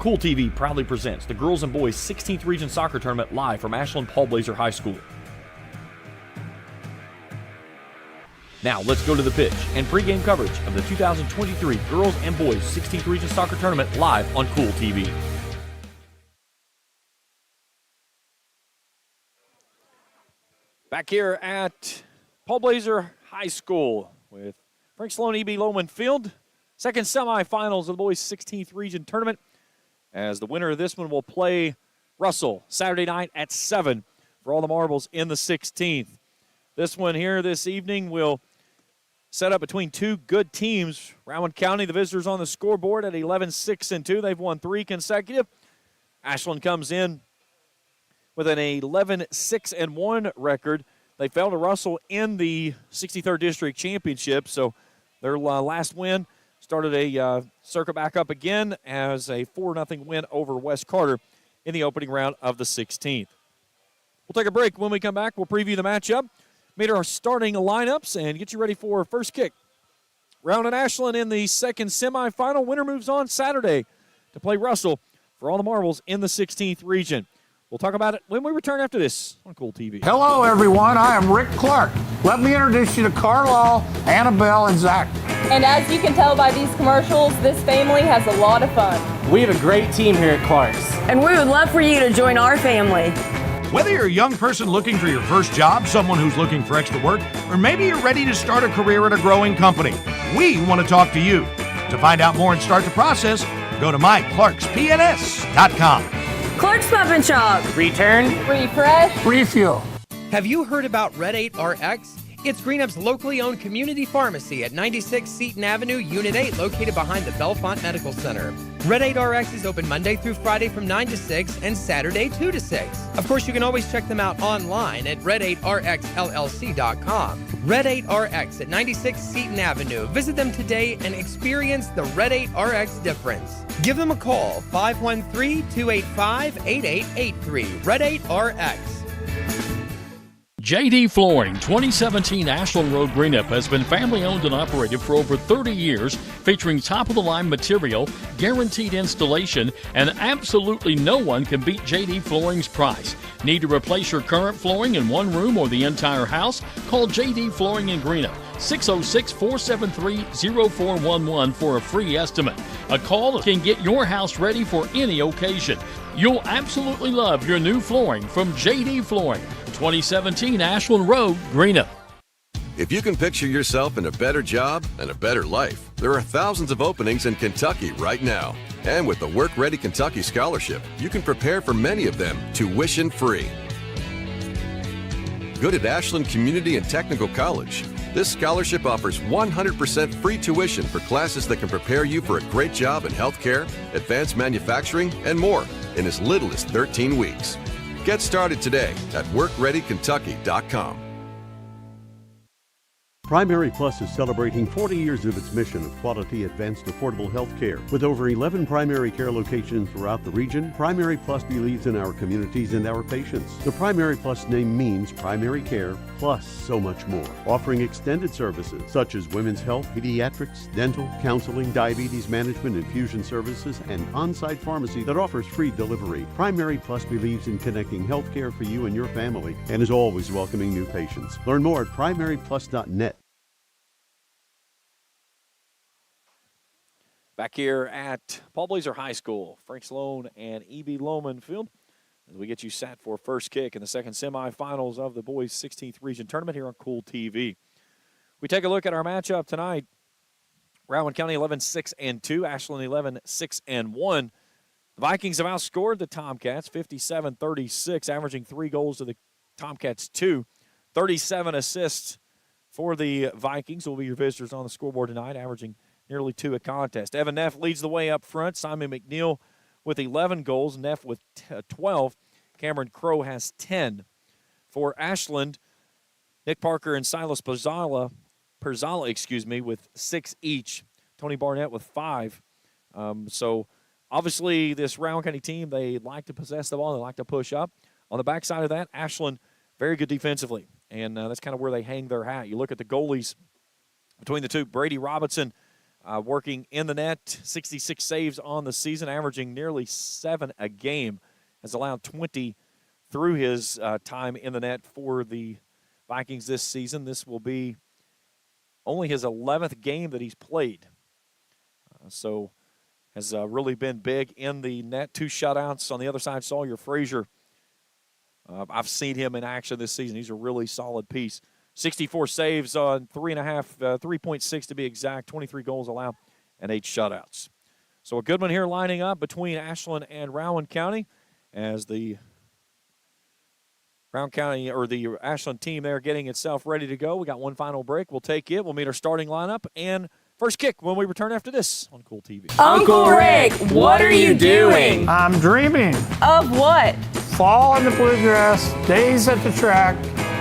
Kool TV proudly presents the Girls and Boys 16th Region Soccer Tournament live from Ashland Paul Blazer High School. Now let's go to the pitch and pregame coverage of the 2023 Girls and Boys 16th Region Soccer Tournament live on Kool TV. Back here at Paul Blazer High School with Frank Sloan, E.B. Lohman Field. Second semifinals of the Boys 16th Region Tournament, as the winner of this one will play Russell Saturday night at 7 for all the marbles in the 16th. This one here this evening will set up between two good teams. Rowan County, the visitors on the scoreboard at 11-6-2. They've won 3 consecutive. Ashland comes in with an 11-6-1 record. They fell to Russell in the 63rd District Championship, so their last win started a circle back up again as a 4-0 win over West Carter in the opening round of the 16th. We'll take a break. When we come back, we'll preview the matchup, meet our starting lineups, and get you ready for first kick. Rowan and Ashland in the second semifinal. Winner moves on Saturday to play Russell for all the marbles in the 16th region. We'll talk about it when we return after this on Kool TV. Hello, everyone. I am Rick Clark. Let me introduce you to Carlisle, Annabelle, and Zach. And as you can tell by these commercials, this family has a lot of fun. We have a great team here at Clark's. And we would love for you to join our family. Whether you're a young person looking for your first job, someone who's looking for extra work, or maybe you're ready to start a career at a growing company, we want to talk to you. To find out more and start the process, go to myclarkspns.com. Clark's Pump and Shop. Return. Refresh. Refuel. Have you heard about Red 8 RX? It's Greenup's locally owned community pharmacy at 96 Seton Avenue, Unit 8, located behind the Bellefonte Medical Center. Red 8 RX is open Monday through Friday from 9 to 6 and Saturday 2 to 6. Of course, you can always check them out online at red8rxllc.com. Red 8 RX at 96 Seton Avenue. Visit them today and experience the Red 8 RX difference. Give them a call, 513-285-8883. Red 8 RX. JD Flooring, 2017 Ashland Road, Greenup, has been family-owned and operated for over 30 years, featuring top-of-the-line material, guaranteed installation, and absolutely no one can beat JD Flooring's price. Need to replace your current flooring in one room or the entire house? Call JD Flooring in Greenup, 606-473-0411 for a free estimate. A call can get your house ready for any occasion. You'll absolutely love your new flooring from JD Flooring, 2017 Ashland Road, Greenup. If you can picture yourself in a better job and a better life, there are thousands of openings in Kentucky right now. And with the Work Ready Kentucky Scholarship, you can prepare for many of them tuition-free. Good at Ashland Community and Technical College. This scholarship offers 100% free tuition for classes that can prepare you for a great job in healthcare, advanced manufacturing, and more in as little as 13 weeks. Get started today at WorkReadyKentucky.com. Primary Plus is celebrating 40 years of its mission of quality, advanced, affordable health care. With over 11 primary care locations throughout the region, Primary Plus believes in our communities and our patients. The Primary Plus name means primary care plus so much more, offering extended services such as women's health, pediatrics, dental, counseling, diabetes management, infusion services, and on-site pharmacy that offers free delivery. Primary Plus believes in connecting health care for you and your family and is always welcoming new patients. Learn more at primaryplus.net. Back here at Paul Blazer High School, Frank Sloan and E.B. Lohman Field, as we get you set for first kick in the second semifinals of the boys 16th Region Tournament here on Kool TV. We take a look at our matchup tonight. Rowan County 11-6-2, Ashland 11-6-1. The Vikings have outscored the Tomcats 57-36, averaging 3 goals to the Tomcats 2. 37 assists for the Vikings will be your visitors on the scoreboard tonight, averaging nearly 2 a contest. Evan Neff leads the way up front. Simon McNeil with 11 goals. Neff with 12. Cameron Crow has 10. For Ashland, Nick Parker and Silas Perzala, with 6 each. Tony Barnett with 5. So obviously this Rowan County team, they like to possess the ball. They like to push up. On the backside of that, Ashland, very good defensively. And that's kind of where they hang their hat. You look at the goalies between the two. Brady Robinson working in the net, 66 saves on the season, averaging nearly 7 a game. Has allowed 20 through his time in the net for the Vikings this season. This will be only his 11th game that he's played. So has really been big in the net. 2 shutouts on the other side. Sawyer Frazier. I've seen him in action this season. He's a really solid piece. 64 saves on 3.6 to be exact. 23 goals allowed and 8 shutouts. So a good one here lining up between Ashland and Rowan County as the Rowan County or the Ashland team there getting itself ready to go. We got one final break. We'll take it. We'll meet our starting lineup and first kick when we return after this on Kool TV. Uncle Rick, what are you doing? I'm dreaming. Of what? Fall in the bluegrass, days at the track,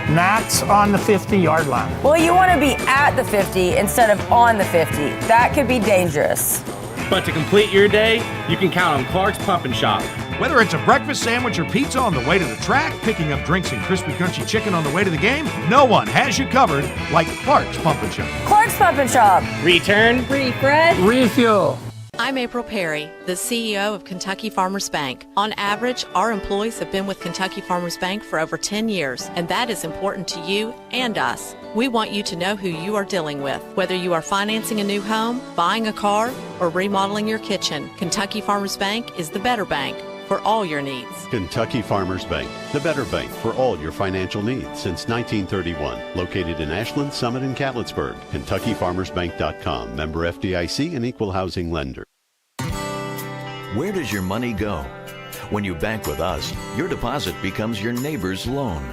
nights on the 50-yard line. Well, you want to be at the 50 instead of on the 50. That could be dangerous. But to complete your day, you can count on Clark's Pump and Shop. Whether it's a breakfast sandwich or pizza on the way to the track, picking up drinks and crispy crunchy chicken on the way to the game, no one has you covered like Clark's Pump and Shop. Clark's Pump and Shop. Return, Refresh. Refuel. I'm April Perry, the CEO of Kentucky Farmers Bank. On average, our employees have been with Kentucky Farmers Bank for over 10 years, and that is important to you and us. We want you to know who you are dealing with. Whether you are financing a new home, buying a car, or remodeling your kitchen, Kentucky Farmers Bank is the better bank for all your needs. Kentucky Farmers Bank, the better bank for all your financial needs since 1931. Located in Ashland, Summit, and Catlettsburg. KentuckyFarmersBank.com. Member FDIC and Equal Housing Lender. Where does your money go? When you bank with us, your deposit becomes your neighbor's loan.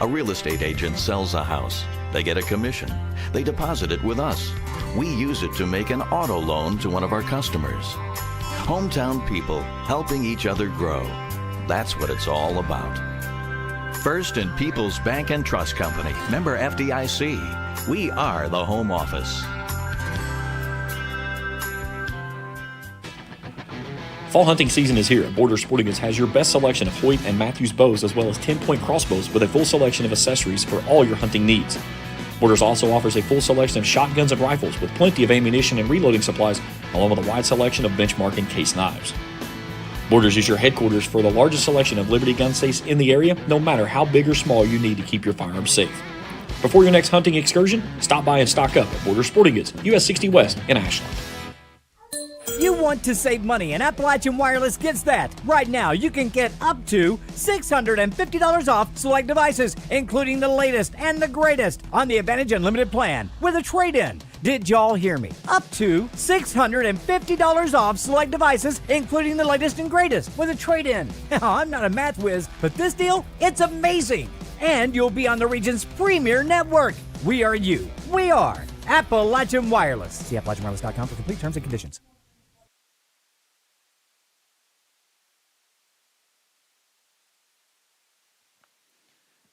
A real estate agent sells a house. They get a commission. They deposit it with us. We use it to make an auto loan to one of our customers. Hometown people helping each other grow. That's what it's all about. First and People's Bank and Trust Company. Member FDIC. We are the home office. Fall hunting season is here, and Border Sporting Goods has your best selection of Hoyt and Matthews bows, as well as 10-point crossbows with a full selection of accessories for all your hunting needs. Borders also offers a full selection of shotguns and rifles with plenty of ammunition and reloading supplies, along with a wide selection of benchmark and case knives. Borders is your headquarters for the largest selection of Liberty gun safes in the area, no matter how big or small you need to keep your firearms safe. Before your next hunting excursion, stop by and stock up at Border Sporting Goods, US 60 West in Ashland. You want to save money, and Appalachian Wireless gets that. Right now, you can get up to $650 off select devices, including the latest and the greatest on the Advantage Unlimited plan with a trade-in. Did y'all hear me? Up to $650 off select devices, including the latest and greatest with a trade-in. Now, I'm not a math whiz, but this deal, it's amazing. And you'll be on the region's premier network. We are you. We are Appalachian Wireless. See AppalachianWireless.com for complete terms and conditions.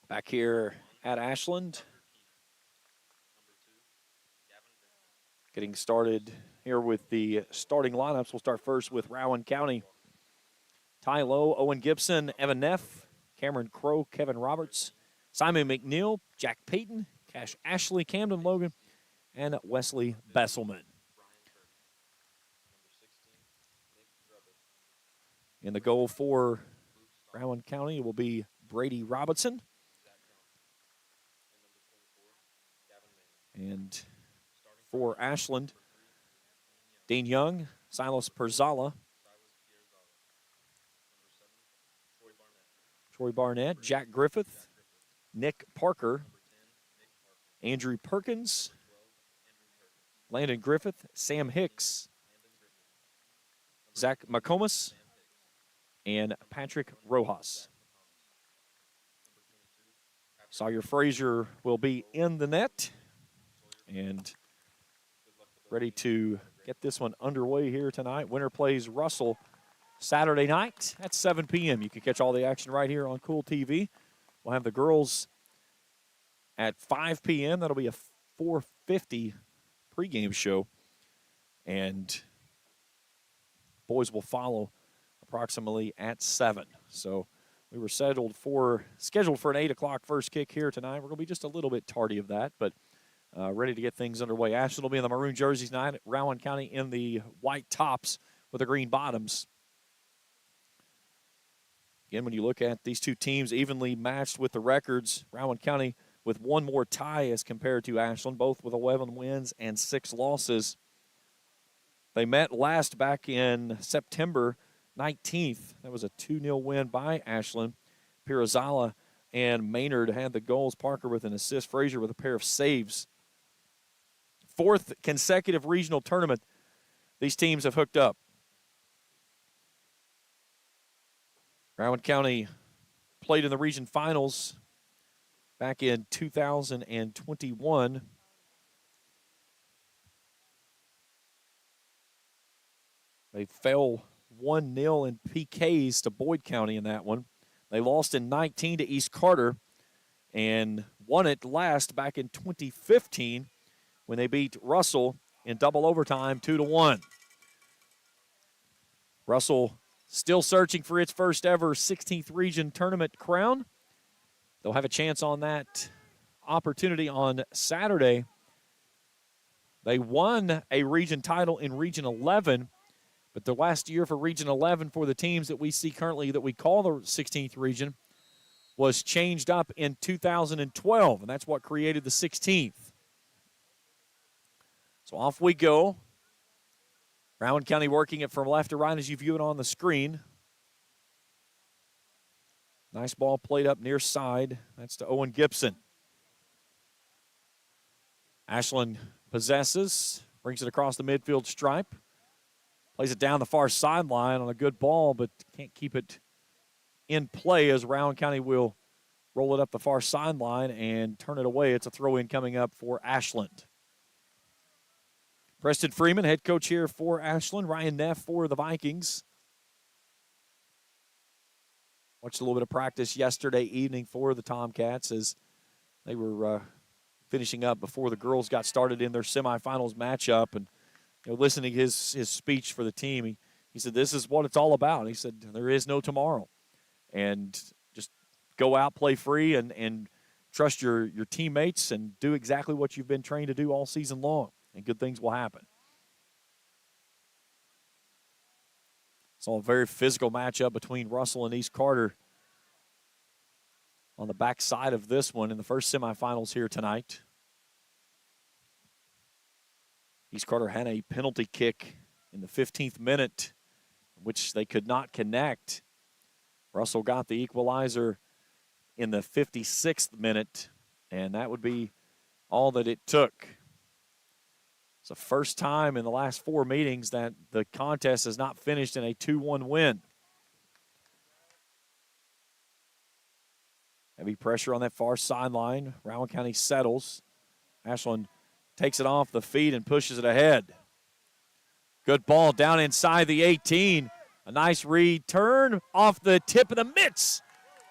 Back here at Ashland. Getting started here with the starting lineups. We'll start first with Rowan County. Ty Lowe, Owen Gibson, Evan Neff, Cameron Crow, Kevin Roberts, Simon McNeil, Jack Payton, Cash Ashley, Camden Logan, and Wesley Besselman. In the goal for Rowan County will be Brady Robinson. And for Ashland, Dane Young, Silas Perzala, Troy Barnett, Jack Griffith, Nick Parker, Andrew Perkins, Landon Griffith, Sam Hicks, Zach McComas, and Patrick Rojas. Sawyer Frazier will be in the net and ready to get this one underway here tonight. Winner plays Russell Saturday night at 7 p.m. You can catch all the action right here on Kool TV. We'll have the girls at 5 p.m. That'll be a 4:50 pregame show. And boys will follow approximately at 7. So we were scheduled for an 8 o'clock first kick here tonight. We're going to be just a little bit tardy of that, but ready to get things underway. Ashland will be in the maroon jerseys tonight. Rowan County in the white tops with the green bottoms. Again, when you look at these two teams evenly matched with the records, Rowan County with one more tie as compared to Ashland, both with 11 wins and 6 losses. They met last back in September 19th. That was a 2-0 win by Ashland. Pirazala and Maynard had the goals. Parker with an assist. Frazier with a pair of saves. 4th consecutive regional tournament these teams have hooked up. Rowan County played in the region finals back in 2021. They fell 1-0 in PKs to Boyd County in that one. They lost in 19 to East Carter and won it last back in 2015 when they beat Russell in double overtime 2-1. Russell still searching for its first ever 16th region tournament crown. They'll have a chance on that opportunity on Saturday. They won a region title in Region 11, but the last year for Region 11 for the teams that we see currently that we call the 16th region was changed up in 2012, and that's what created the 16th. So off we go. Rowan County working it from left to right as you view it on the screen. Nice ball played up near side. That's to Owen Gibson. Ashland possesses, brings it across the midfield stripe. Plays it down the far sideline on a good ball, but can't keep it in play as Rowan County will roll it up the far sideline and turn it away. It's a throw-in coming up for Ashland. Preston Freeman, head coach here for Ashland. Ryan Neff for the Vikings. Watched a little bit of practice yesterday evening for the Tomcats as they were finishing up before the girls got started in their semifinals matchup. And listening to his speech for the team, he said, this is what it's all about. He said, there is no tomorrow. And just go out, play free, and trust your teammates and do exactly what you've been trained to do all season long, and good things will happen. Saw a very physical matchup between Russell and East Carter on the backside of this one in the first semifinals here tonight. East Carter had a penalty kick in the 15th minute, which they could not connect. Russell got the equalizer in the 56th minute, and that would be all that it took. It's the first time in the last 4 meetings that the contest has not finished in a 2-1 win. Heavy pressure on that far sideline. Rowan County settles. Ashland takes it off the feet and pushes it ahead. Good ball down inside the 18. A nice return off the tip of the mitts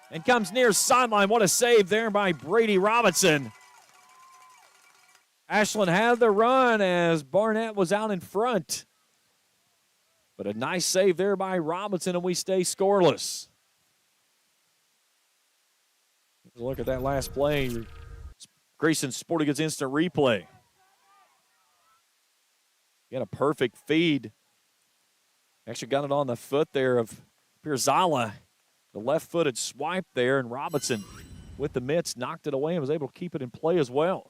and comes near sideline. What a save there by Brady Robinson. Ashland had the run as Barnett was out in front. But a nice save there by Robinson, and we stay scoreless. Look at that last play. Grayson Sporting Goods instant replay. He had a perfect feed. Actually got it on the foot there of Pirzala. The left-footed swipe there, and Robinson with the mitts knocked it away and was able to keep it in play as well.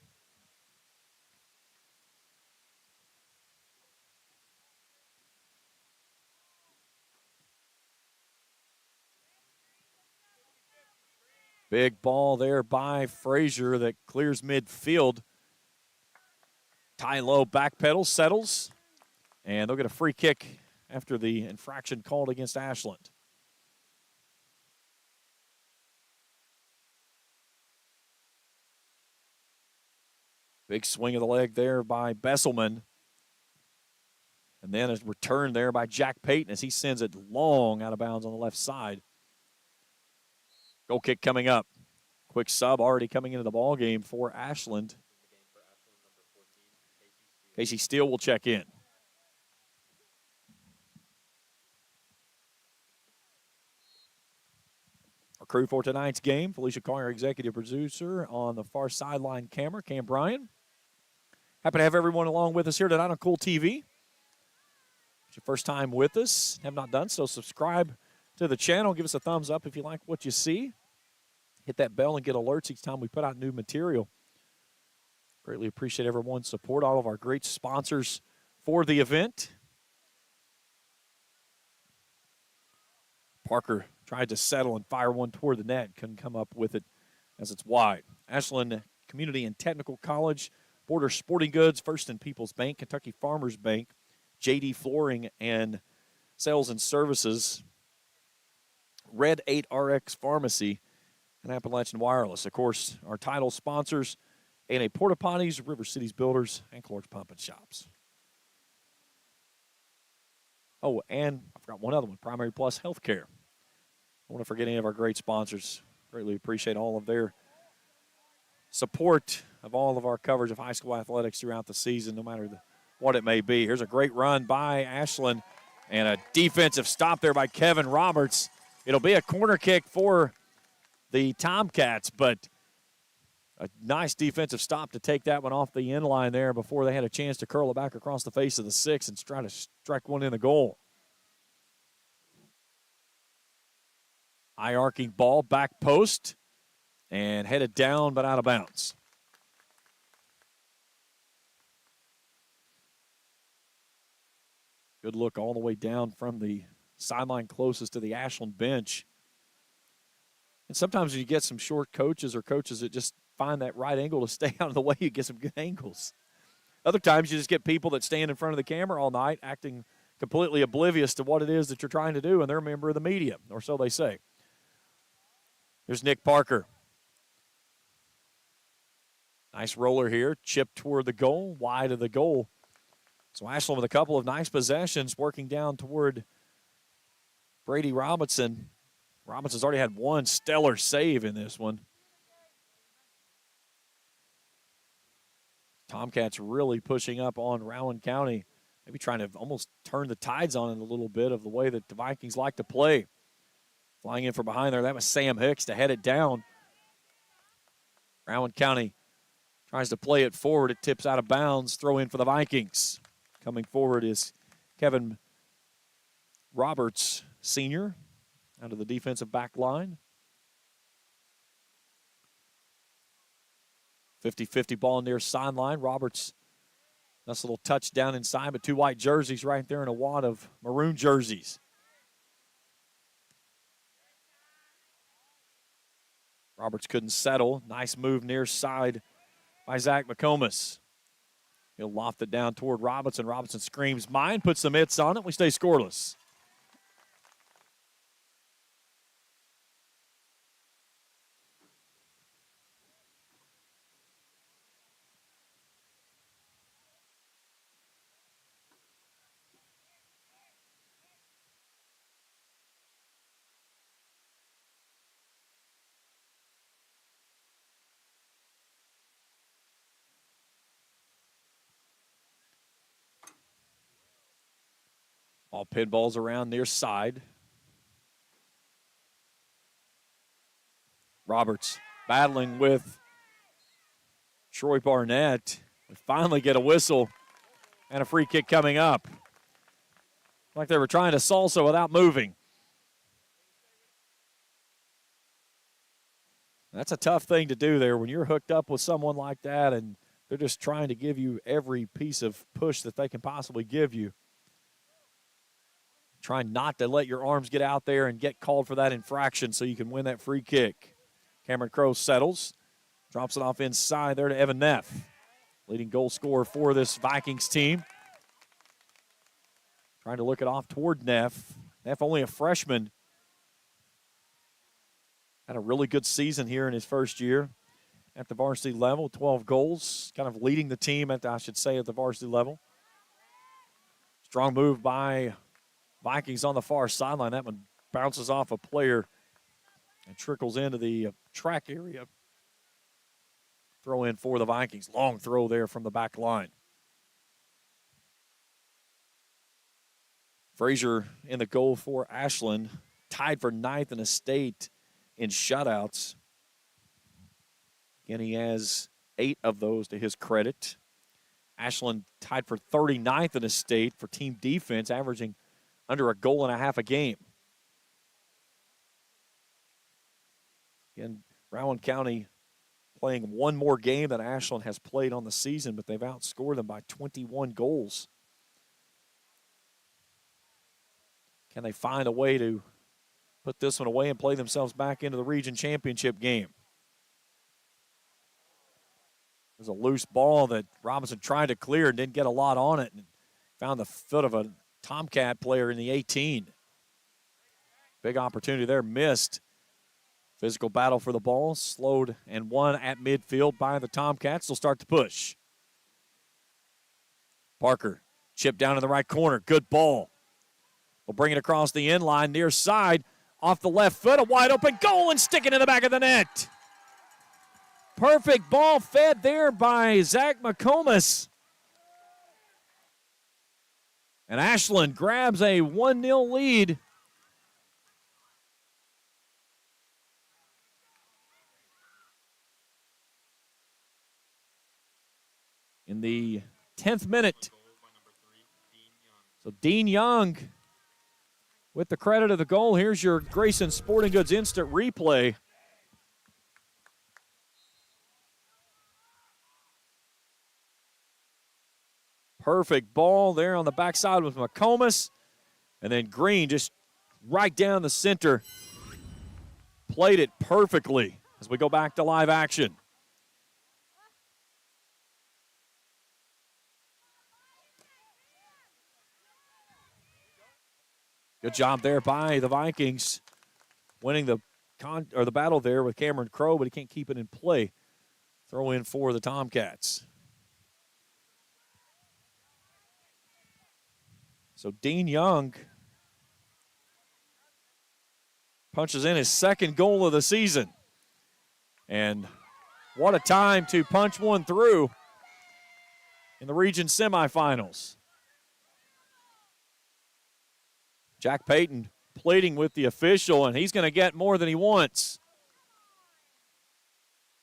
Big ball there by Frazier that clears midfield. Tie low, back pedal, settles. And they'll get a free kick after the infraction called against Ashland. Big swing of the leg there by Besselman. And then a return there by Jack Payton as he sends it long out of bounds on the left side. Goal kick coming up. Quick sub already coming into the ball game for Ashland. Casey Steele will check in. Our crew for tonight's game, Felicia Collier, executive producer, on the far sideline camera, Cam Bryan. Happy to have everyone along with us here tonight on Kool TV. If it's your first time with us, have not done so, subscribe to the channel. Give us a thumbs up if you like what you see. Hit that bell and get alerts each time we put out new material. Greatly appreciate everyone's support, all of our great sponsors for the event. Parker tried to settle and fire one toward the net. Couldn't come up with it as it's wide. Ashland Community and Technical College, Border Sporting Goods, First and People's Bank, Kentucky Farmers Bank, JD Flooring and Sales and Services, Red 8RX Pharmacy, and Appalachian Wireless. Of course, our title sponsors, A&A Porta Potties, River Cities Builders, and Clark's Pump and Shops. Oh, and I forgot one other one, Primary Plus Healthcare. I want to forget any of our great sponsors. Greatly appreciate all of their support of all of our coverage of high school athletics throughout the season, no matter what it may be. Here's a great run by Ashland and a defensive stop there by Kevin Roberts. It'll be a corner kick for the Tomcats, but a nice defensive stop to take that one off the end line there before they had a chance to curl it back across the face of the six and try to strike one in the goal. High arcing ball, back post, and headed down but out of bounds. Good look all the way down from the sideline closest to the Ashland bench. And sometimes when you get some short coaches or coaches that just find that right angle to stay out of the way, you get some good angles. Other times you just get people that stand in front of the camera all night acting completely oblivious to what it is that you're trying to do, and they're a member of the media, or so they say. Here's Nick Parker. Nice roller here, chipped toward the goal, wide of the goal. So Ashland with a couple of nice possessions working down toward Brady Robinson. Robinson's already had one stellar save in this one. Tomcats really pushing up on Rowan County, maybe trying to almost turn the tides on it a little bit of the way that the Vikings like to play. Flying in from behind there, that was Sam Hicks to head it down. Rowan County tries to play it forward. It tips out of bounds. Throw in for the Vikings. Coming forward is Kevin Roberts, senior, out of the defensive back line. 50-50 ball near sideline. Roberts, nice little touch down inside, but two white jerseys right there and a wad of maroon jerseys. Roberts couldn't settle. Nice move near side by Zach McComas. He'll loft it down toward Robinson. Robinson screams mine, puts the mitts on it. We stay scoreless. All pinballs around near side. Roberts battling with Troy Barnett. We finally get a whistle and a free kick coming up. Like they were trying to salsa without moving. That's a tough thing to do there when you're hooked up with someone like that and they're just trying to give you every piece of push that they can possibly give you. Trying not to let your arms get out there and get called for that infraction so you can win that free kick. Cameron Crowe settles, drops it off inside there to Evan Neff, leading goal scorer for this Vikings team. Trying to look it off toward Neff. Neff, only a freshman, had a really good season here in his first year at the varsity level, 12 goals, kind of leading the team at the varsity level. Strong move by Vikings on the far sideline. That one bounces off a player and trickles into the track area. Throw in for the Vikings. Long throw there from the back line. Frazier in the goal for Ashland. Tied for ninth in the state in shutouts. Again, he has 8 of those to his credit. Ashland tied for 39th in the state for team defense, averaging under a goal and a half a game. Again, Rowan County playing one more game than Ashland has played on the season, but they've outscored them by 21 goals. Can they find a way to put this one away and play themselves back into the region championship game? There's a loose ball that Robinson tried to clear and didn't get a lot on it, and found the foot of a Tomcat player in the 18. Big opportunity there, missed. Physical battle for the ball, slowed and won at midfield by the Tomcats. They'll start to push. Parker, chip down in the right corner, good ball. We'll bring it across the end line, near side, off the left foot, a wide open goal and stick it in the back of the net. Perfect ball fed there by Zach McComas. And Ashland grabs a 1-0 lead. In the 10th minute. So Dean Young with the credit of the goal. Here's your Grayson Sporting Goods instant replay. Perfect ball there on the backside with McComas. And then Green just right down the center. Played it perfectly as we go back to live action. Good job there by the Vikings, winning the battle there with Cameron Crow, but he can't keep it in play. Throw in for the Tomcats. So Dean Young punches in his second goal of the season. And what a time to punch one through in the region semifinals. Jack Payton pleading with the official, and he's going to get more than he wants.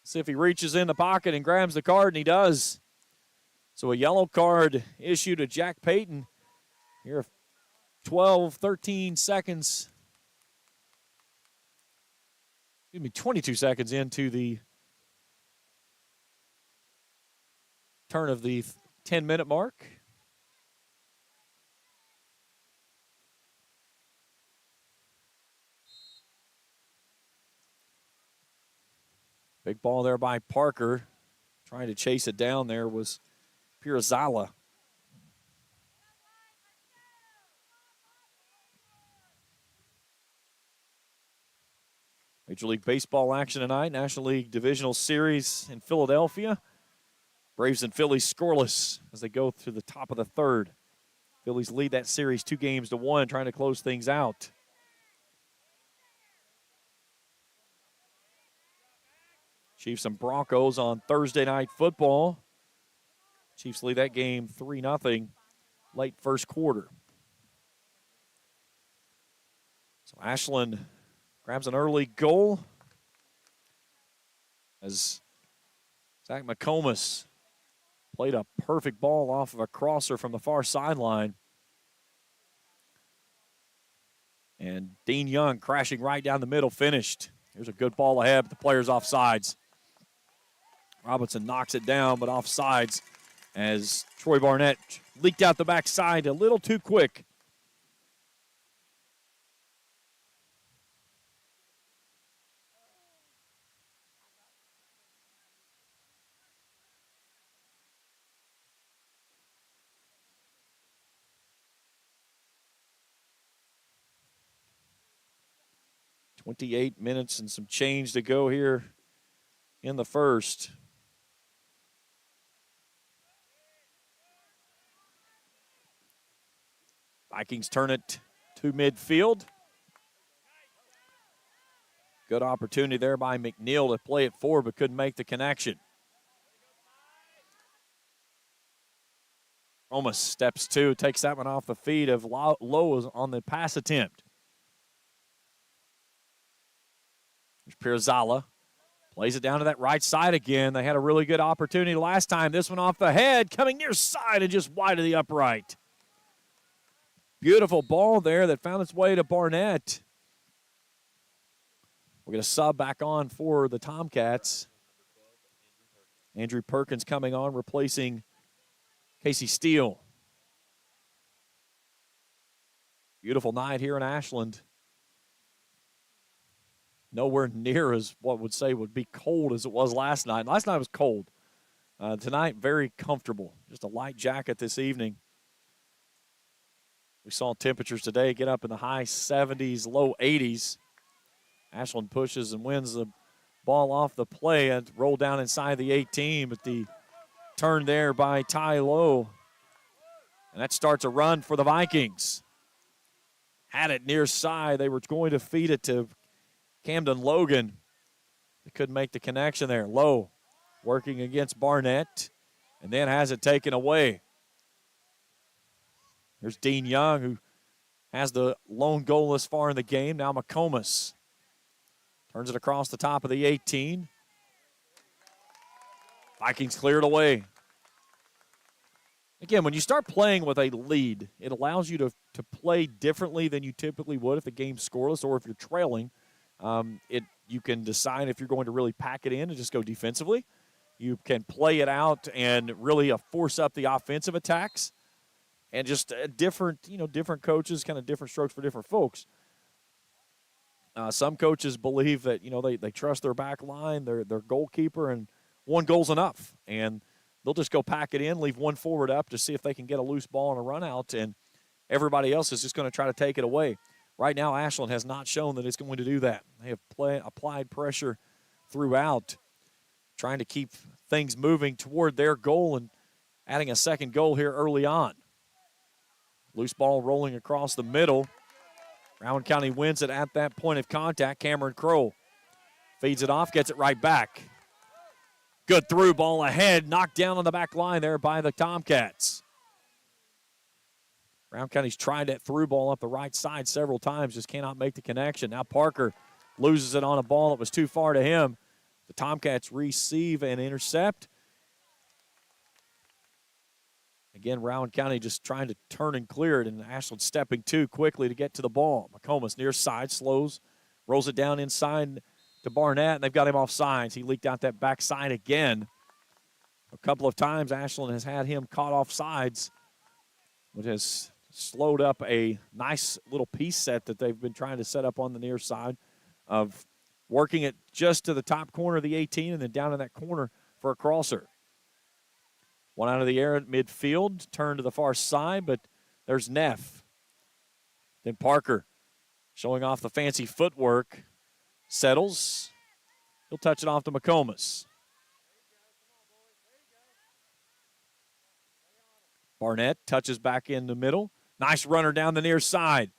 See if he reaches in the pocket and grabs the card, and he does. So a yellow card issued to Jack Payton. Here, 12, 13 seconds. 22 seconds into the turn of the 10-minute mark. Big ball there by Parker. Trying to chase it down there was Pirazala. Major League Baseball action tonight. National League Divisional Series in Philadelphia. Braves and Phillies scoreless as they go to the top of the third. Phillies lead that series 2-1, trying to close things out. Chiefs and Broncos on Thursday Night Football. Chiefs lead that game 3-0 late first quarter. So Ashland grabs an early goal as Zach McComas played a perfect ball off of a crosser from the far sideline. And Dean Young crashing right down the middle, finished. Here's a good ball ahead, but the player's offsides. Robinson knocks it down, but offsides as Troy Barnett leaked out the backside a little too quick. .28 minutes and some change to go here in the first. Vikings turn it to midfield. Good opportunity there by McNeil to play it forward, but couldn't make the connection. Almost steps two, takes that one off the feet of Lowe on the pass attempt. There's Pirazala. Lays it down to that right side again. They had a really good opportunity last time. This one off the head, coming near side and just wide of the upright. Beautiful ball there that found its way to Barnett. We're going to sub back on for the Tomcats. Andrew Perkins coming on, replacing Casey Steele. Beautiful night here in Ashland. Nowhere near as what would say would be cold as it was last night. Last night was cold. Tonight, very comfortable. Just a light jacket this evening. We saw temperatures today get up in the high 70s, low 80s. Ashland pushes and wins the ball off the play and rolled down inside the 18, but the turn there by Ty Lowe. And that starts a run for the Vikings. Had it near side. They were going to feed it to Camden Logan. They couldn't make the connection there. Lowe working against Barnett and then has it taken away. There's Dean Young, who has the lone goal this far in the game. Now McComas turns it across the top of the 18. Vikings clear it away. Again, when you start playing with a lead, it allows you to play differently than you typically would if the game's scoreless or if you're trailing. You can decide if you're going to really pack it in and just go defensively. You can play it out and really force up the offensive attacks. And just different coaches, kind of different strokes for different folks. Some coaches believe that, they trust their back line, their goalkeeper, and one goal's enough. And they'll just go pack it in, leave one forward up to see if they can get a loose ball and a run out, and everybody else is just going to try to take it away. Right now, Ashland has not shown that it's going to do that. They have applied pressure throughout, trying to keep things moving toward their goal and adding a second goal here early on. Loose ball rolling across the middle. Rowan County wins it at that point of contact. Cameron Crow feeds it off, gets it right back. Good through ball ahead, knocked down on the back line there by the Tomcats. Rowan County's tried that through ball up the right side several times, just cannot make the connection. Now Parker loses it on a ball that was too far to him. The Tomcats receive and intercept. Again, Rowan County just trying to turn and clear it, and Ashland stepping too quickly to get to the ball. McComas near side, slows, rolls it down inside to Barnett, and they've got him off sides. He leaked out that backside again. A couple of times Ashland has had him caught off sides, which has slowed up a nice little piece set that they've been trying to set up on the near side of working it just to the top corner of the 18 and then down in that corner for a crosser. One out of the air at midfield, turn to the far side, but there's Neff. Then Parker showing off the fancy footwork. Settles. He'll touch it off to McComas. Barnett touches back in the middle. Nice runner down the near side.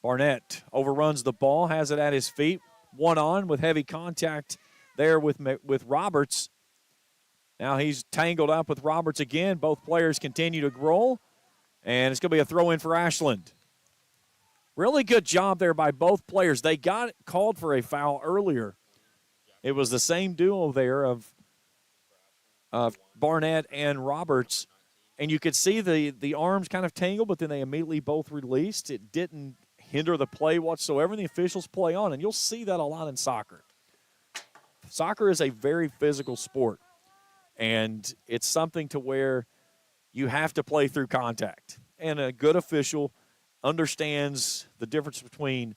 Barnett overruns the ball, has it at his feet. One on with heavy contact there with Roberts. Now he's tangled up with Roberts again. Both players continue to roll, and it's going to be a throw-in for Ashland. Really good job there by both players. They got called for a foul earlier. It was the same duo there of Barnett and Roberts, and you could see the arms kind of tangled, but then they immediately both released. It didn't hinder the play whatsoever, and the officials play on, and you'll see that a lot in soccer. Soccer is a very physical sport, and it's something to where you have to play through contact, and a good official understands the difference between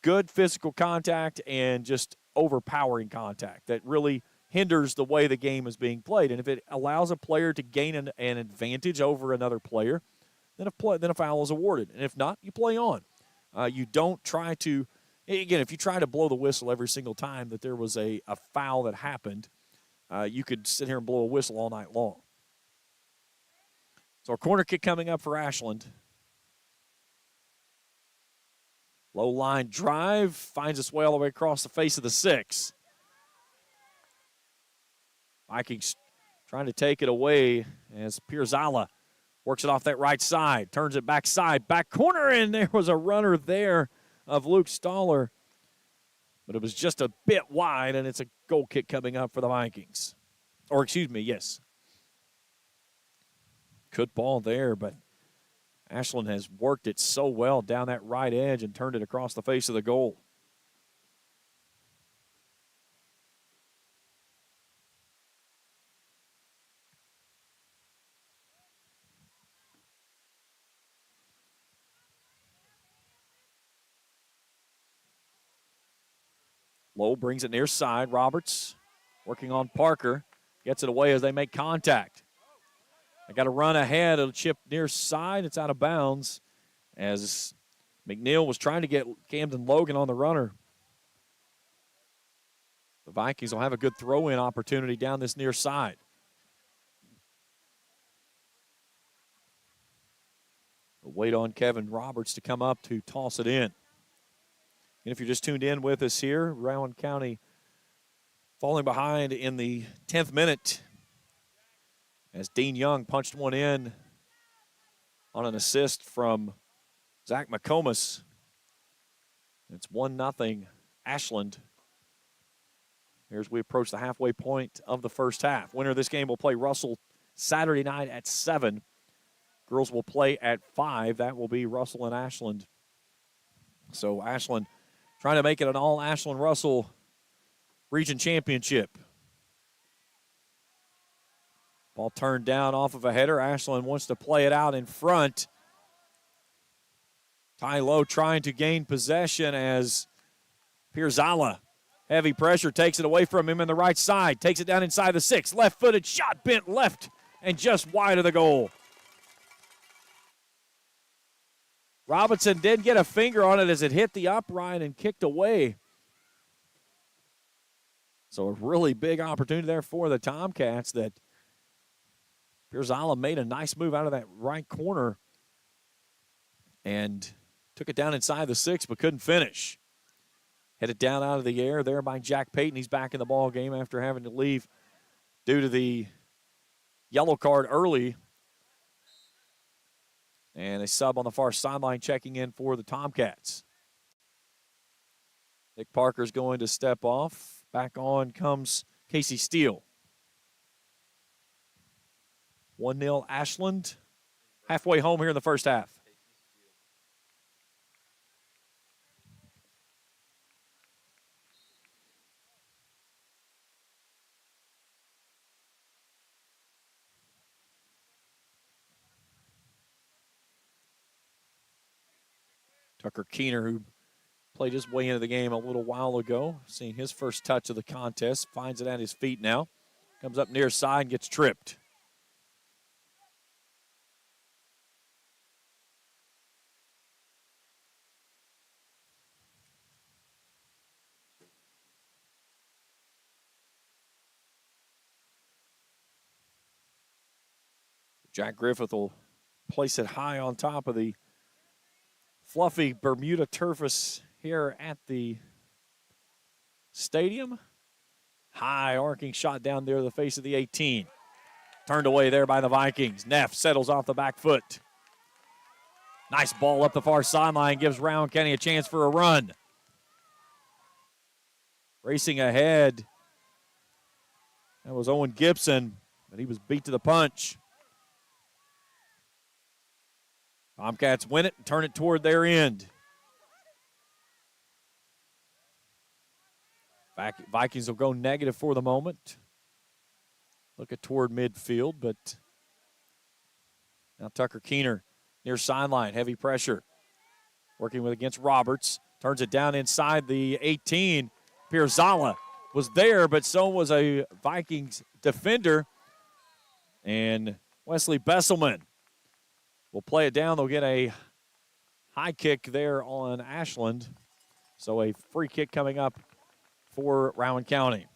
good physical contact and just overpowering contact that really hinders the way the game is being played. And if it allows a player to gain an advantage over another player, then a foul is awarded. And if not, you play on. You don't try to, again, if you try to blow the whistle every single time that there was a foul that happened, you could sit here and blow a whistle all night long. So a corner kick coming up for Ashland. Low line drive, finds its way all the way across the face of the 6. Vikings trying to take it away as Pirzala works it off that right side, turns it back corner, and there was a runner there of Luke Stoller. but it was just a bit wide, and it's a goal kick coming up for the Vikings. Or, excuse me, yes. Good ball there, but Ashland has worked it so well down that right edge and turned it across the face of the goal. Lowe brings it near side. Roberts working on Parker. Gets it away as they make contact. They got to run ahead. It'll chip near side. It's out of bounds as McNeil was trying to get Camden Logan on the runner. The Vikings will have a good throw-in opportunity down this near side. We'll wait on Kevin Roberts to come up to toss it in. And if you're just tuned in with us here, Rowan County falling behind in the 10th minute as Dean Young punched one in on an assist from Zach McComas. It's 1-0 Ashland. Here's we approach the halfway point of the first half. Winner of this game will play Russell Saturday night at 7. Girls will play at 5. That will be Russell and Ashland. So Ashland trying to make it an all-Ashland-Russell region championship. Ball turned down off of a header. Ashland wants to play it out in front. Ty Lowe trying to gain possession as Pirzala, heavy pressure, takes it away from him in the right side. Takes it down inside the 6. Left-footed shot bent left and just wide of the goal. Robinson did get a finger on it as it hit the upright and kicked away. So a really big opportunity there for the Tomcats that Pirzala made a nice move out of that right corner and took it down inside the 6 but couldn't finish. Headed down out of the air there by Jack Payton. He's back in the ball game after having to leave due to the yellow card early. And a sub on the far sideline checking in for the Tomcats. Nick Parker's going to step off. Back on comes Casey Steele. 1-0 Ashland. Halfway home here in the first half. Tucker Keener, who played his way into the game a little while ago, seeing his first touch of the contest, finds it at his feet now. Comes up near side and gets tripped. Jack Griffith will place it high on top of the fluffy Bermuda turfus here at the stadium. High arcing shot down there the face of the 18. Turned away there by the Vikings. Neff settles off the back foot. Nice ball up the far sideline, gives Rowan County a chance for a run. Racing ahead. That was Owen Gibson, but he was beat to the punch. Tomcats win it and turn it toward their end. Vikings will go negative for the moment. Look at toward midfield, but now Tucker Keener near sideline, heavy pressure. Working with against Roberts. Turns it down inside the 18. Pirzala was there, but so was a Vikings defender. And Wesley Besselman will play it down. They'll get a high kick there on Ashland. So a free kick coming up for Rowan County.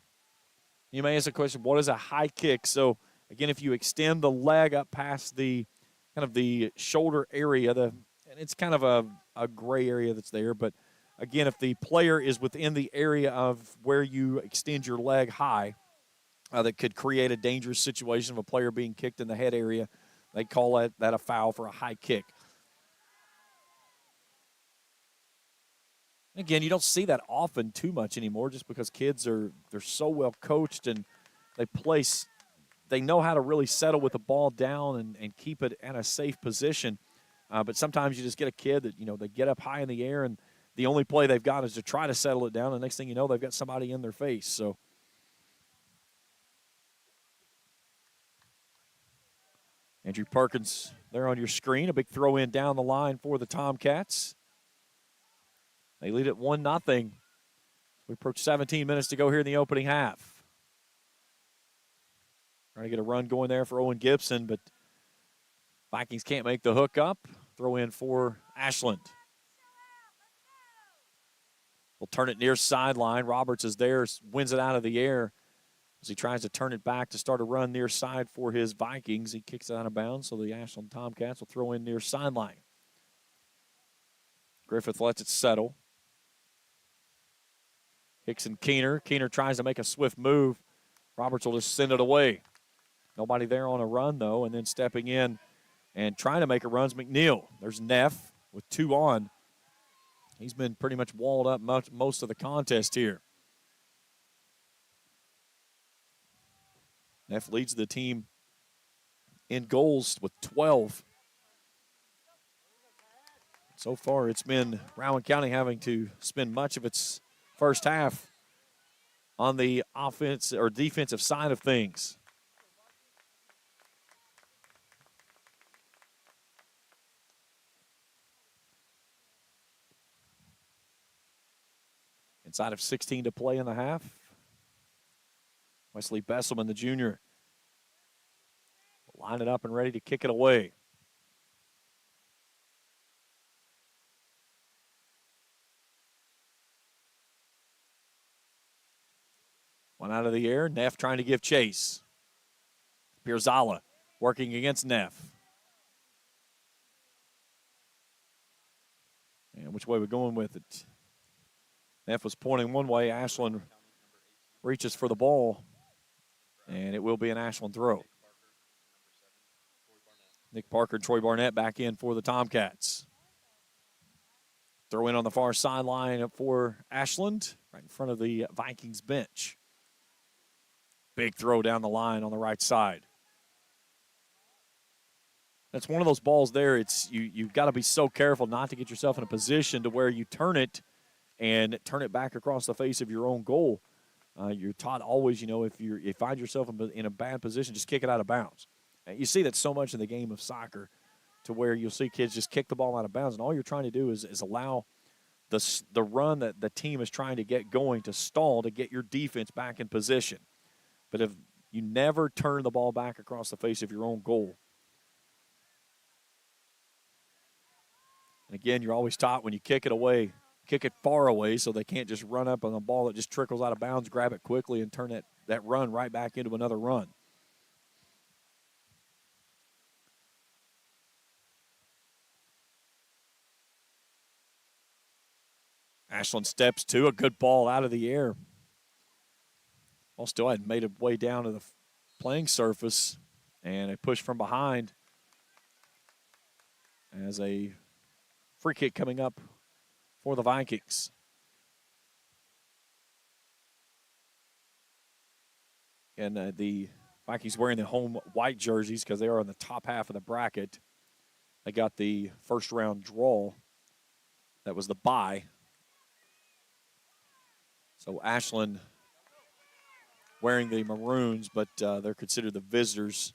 You may ask the question, what is a high kick? So, again, if you extend the leg up past the kind of the shoulder area, and it's kind of a gray area that's there, but, again, if the player is within the area of where you extend your leg high, that could create a dangerous situation of a player being kicked in the head area. They call that a foul for a high kick. Again, you don't see that often too much anymore just because they're so well coached and they know how to really settle with the ball down and keep it at a safe position. But sometimes you just get a kid that, they get up high in the air and the only play they've got is to try to settle it down. And the next thing you know, they've got somebody in their face. So Andrew Perkins there on your screen. A big throw in down the line for the Tomcats. They lead at 1-0. We approach 17 minutes to go here in the opening half. Trying to get a run going there for Owen Gibson, but Vikings can't make the hook up. Throw in for Ashland. We'll turn it near sideline. Roberts is there, wins it out of the air as he tries to turn it back to start a run near side for his Vikings. He kicks it out of bounds, so the Ashland Tomcats will throw in near sideline. Griffith lets it settle. Hickson Keener. Keener tries to make a swift move. Roberts will just send it away. Nobody there on a run, though, and then stepping in and trying to make a run's McNeil. There's Neff with 2 on. He's been pretty much walled up most of the contest here. Neff leads the team in goals with 12. So far, it's been Rowan County having to spend much of its first half on the offense or defensive side of things. Inside of 16 to play in the half. Wesley Besselman, the junior, line it up and ready to kick it away. One out of the air. Neff trying to give chase. Pirzala working against Neff. And which way we're going with it? Neff was pointing one way. Ashland reaches for the ball, and it will be an Ashland throw. Nick Parker and Troy Barnett back in for the Tomcats. Throw in on the far sideline for Ashland, right in front of the Vikings bench. Big throw down the line on the right side. That's one of those balls there. You've got to be so careful not to get yourself in a position to where you turn it and turn it back across the face of your own goal. You're taught always, if you find yourself in a bad position, just kick it out of bounds. You see that so much in the game of soccer to where you'll see kids just kick the ball out of bounds, and all you're trying to do is allow the run that the team is trying to get going to stall to get your defense back in position. But if you never turn the ball back across the face of your own goal, and again, you're always taught when you kick it away, kick it far away so they can't just run up on a ball that just trickles out of bounds, grab it quickly, and turn that run right back into another run. Ashland steps to a good ball out of the air. Ball still hadn't made its way down to the playing surface, and a push from behind as a free kick coming up for the Vikings. And the Vikings wearing the home white jerseys because they are on the top half of the bracket. They got the first round draw. That was the bye. So Ashland wearing the maroons, but they're considered the visitors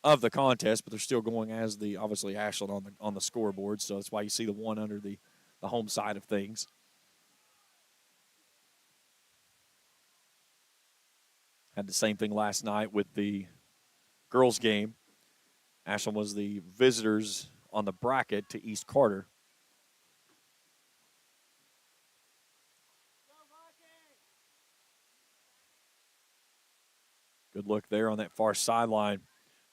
of the contest, but they're still going as obviously Ashland on the scoreboard. So that's why you see the one under the home side of things. Had the same thing last night with the girls' game. Ashland was the visitors on the bracket to East Carter. Good look there on that far sideline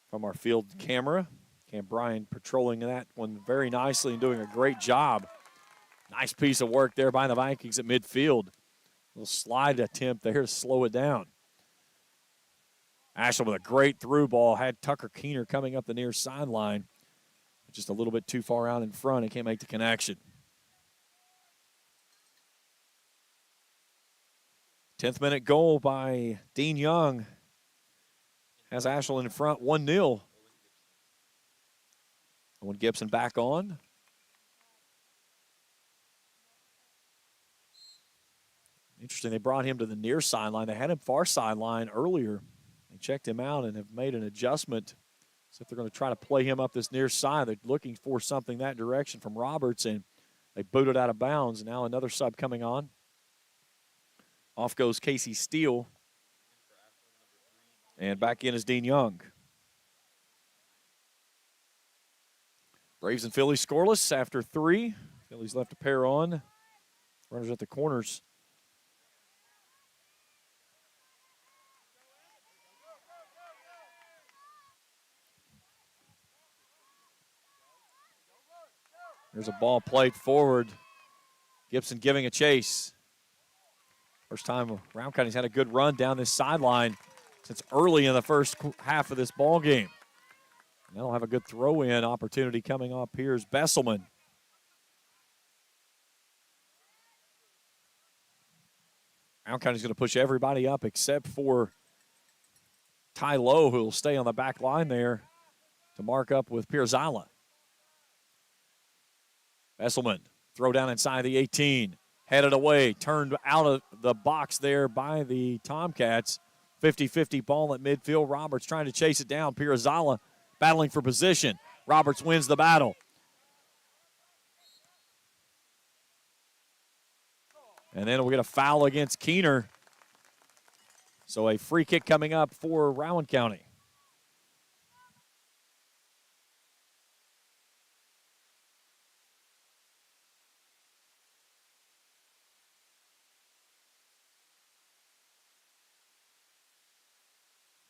from our field camera. Cam Bryan patrolling that one very nicely and doing a great job. Nice piece of work there by the Vikings at midfield. Little slide attempt there to slow it down. Ashland with a great through ball. Had Tucker Keener coming up the near sideline. Just a little bit too far out in front and can't make the connection. 10th minute goal by Dean Young has Ashland in front 1-0. Owen Gibson back on. Interesting, they brought him to the near sideline. They had him far sideline earlier. They checked him out and have made an adjustment. So if they're going to try to play him up this near side, they're looking for something that direction from Roberts, and they booted out of bounds. Now another sub coming on. Off goes Casey Steele. And back in is Dean Young. Braves and Phillies scoreless after 3. Phillies left a pair on. Runners at the corners. There's a ball played forward. Gibson giving a chase. First time Round County's had a good run down this sideline since early in the first half of this ball game. And that'll have a good throw-in opportunity coming up. Here's Besselman. Round County's going to push everybody up except for Ty Lowe, who will stay on the back line there to mark up with Pirzala. Besselman, throw down inside the 18. Headed away, turned out of the box there by the Tomcats. 50-50 ball at midfield. Roberts trying to chase it down. Pirzala battling for position. Roberts wins the battle. And then we'll get a foul against Keener. So a free kick coming up for Rowan County.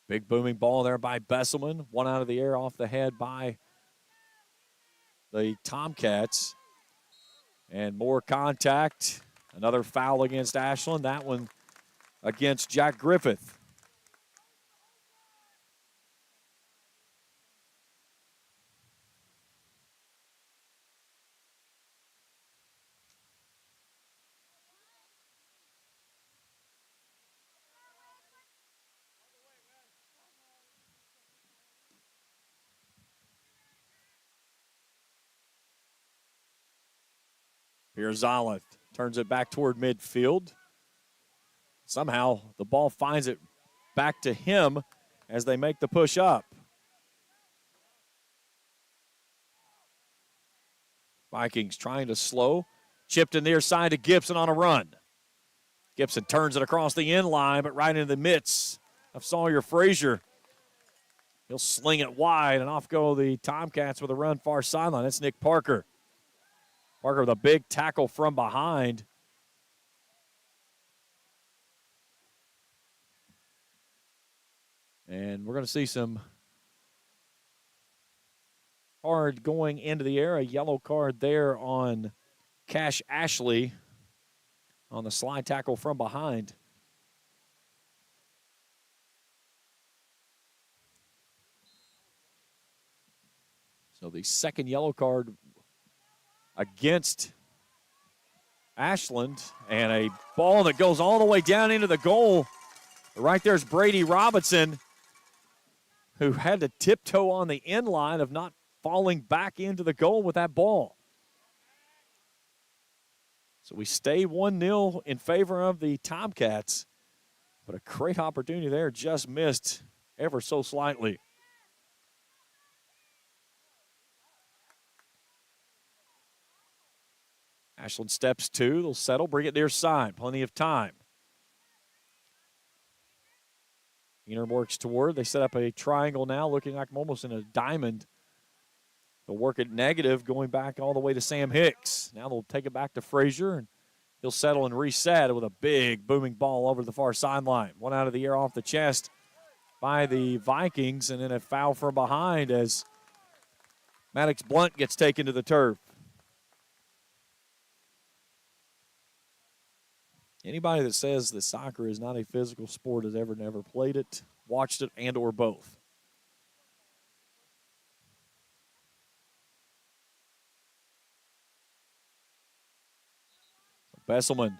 Big booming ball there by Besselman. One out of the air off the head by the Tomcats. And more contact. Another foul against Ashland. That one against Jack Griffith. Pirzala turns it back toward midfield. Somehow the ball finds it back to him as they make the push up. Vikings trying to slow. Chipped in near side to Gibson on a run. Gibson turns it across the end line, but right into the midst of Sawyer Frazier. He'll sling it wide, and off go the Tomcats with a run far sideline. That's Nick Parker. Parker with a big tackle from behind. And we're going to see some card going into the air. A yellow card there on Cash Ashley on the slide tackle from behind. So the second yellow card against Ashland, and a ball that goes all the way down into the goal. Right there's Brady Robinson, who had to tiptoe on the end line of not falling back into the goal with that ball. So we stay 1-0 in favor of the Tomcats, but a great opportunity there, just missed ever so slightly. Ashland steps 2. They'll settle, bring it near side. Plenty of time. Keener works toward. They set up a triangle now, looking like almost in a diamond. They'll work it negative, going back all the way to Sam Hicks. Now they'll take it back to Frazier, and he'll settle and reset with a big booming ball over the far sideline. One out of the air off the chest by the Vikings, and then a foul from behind as Maddox Blunt gets taken to the turf. Anybody that says that soccer is not a physical sport has never played it, watched it, and or both. Besselman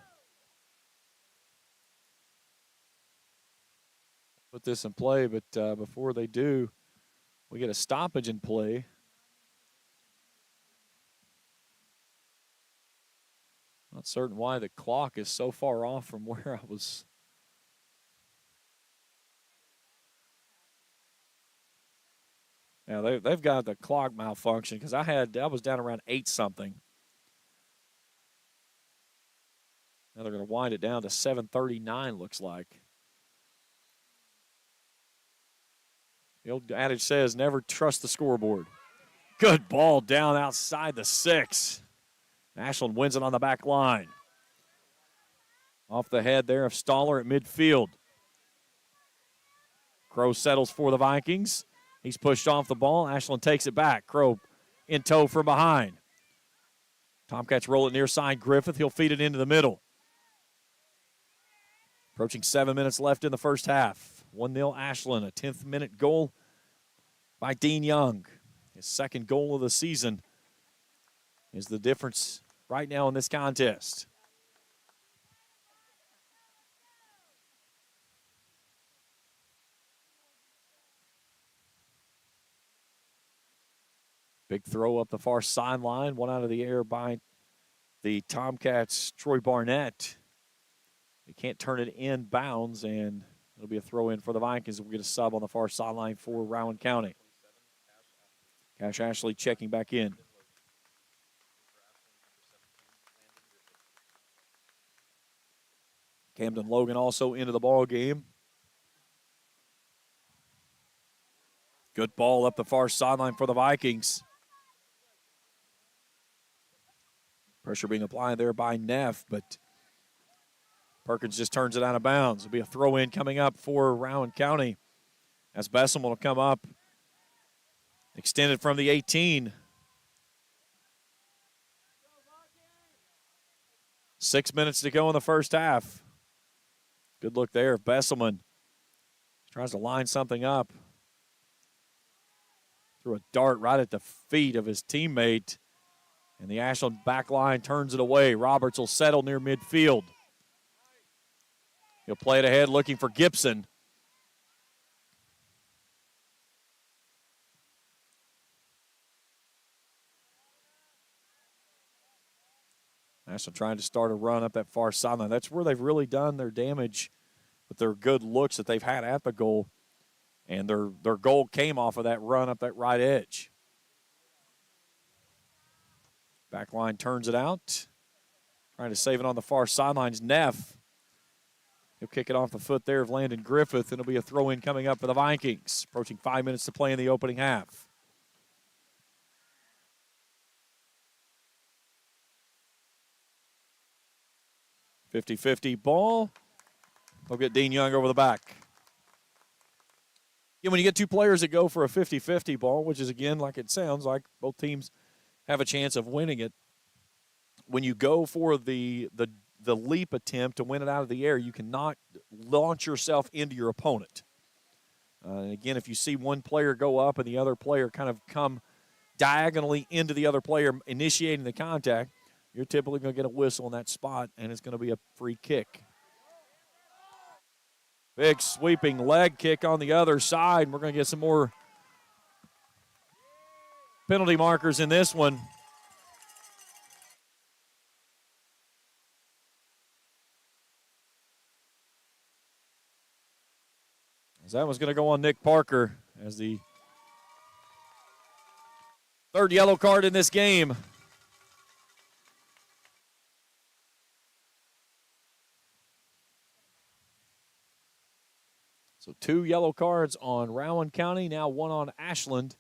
put this in play, but before they do, we get a stoppage in play. Not certain why the clock is so far off from where I was. Now they've got the clock malfunction because I was down around 8-something. Now they're going to wind it down to 7:39. Looks like. The old adage says, "Never trust the scoreboard." Good ball down outside the 6. Ashland wins it on the back line. Off the head there of Stoller at midfield. Crow settles for the Vikings. He's pushed off the ball. Ashland takes it back. Crow in tow from behind. Tomcats roll it near side Griffith. He'll feed it into the middle. Approaching 7 minutes left in the first half. 1-0 Ashland, a 10th minute goal by Dean Young. His second goal of the season is the difference right now in this contest. Big throw up the far sideline, one out of the air by the Tomcats' Troy Barnett. They can't turn it in bounds, and it'll be a throw in for the Vikings. We'll get a sub on the far sideline for Rowan County. Cash Ashley checking back in. Camden Logan also into the ball game. Good ball up the far sideline for the Vikings. Pressure being applied there by Neff, but Perkins just turns it out of bounds. It'll be a throw in coming up for Rowan County as Bessemer will come up. Extended from the 18. 6 minutes to go in the first half. Good look there. Besselman tries to line something up. Threw a dart right at the feet of his teammate. And the Ashland back line turns it away. Roberts will settle near midfield. He'll play it ahead looking for Gibson. Ashland trying to start a run up that far sideline. That's where they've really done their damage with their good looks that they've had at the goal. And their goal came off of that run up that right edge. Back line turns it out. Trying to save it on the far sidelines. Neff. He'll kick it off the foot there of Landon Griffith, and it'll be a throw-in coming up for the Vikings. Approaching 5 minutes to play in the opening half. .50-50 ball. They'll get Dean Young over the back. Yeah, when you get two players that go for a 50-50 ball, which is, again, like it sounds like both teams have a chance of winning it. When you go for the leap attempt to win it out of the air, you cannot launch yourself into your opponent. And again, if you see one player go up and the other player kind of come diagonally into the other player initiating the contact, you're typically going to get a whistle in that spot, and it's going to be a free kick. Big sweeping leg kick on the other side. We're going to get some more penalty markers in this one. As that was going to go on Nick Parker as the third yellow card in this game. So 2 yellow cards on Rowan County, now 1 on Ashland.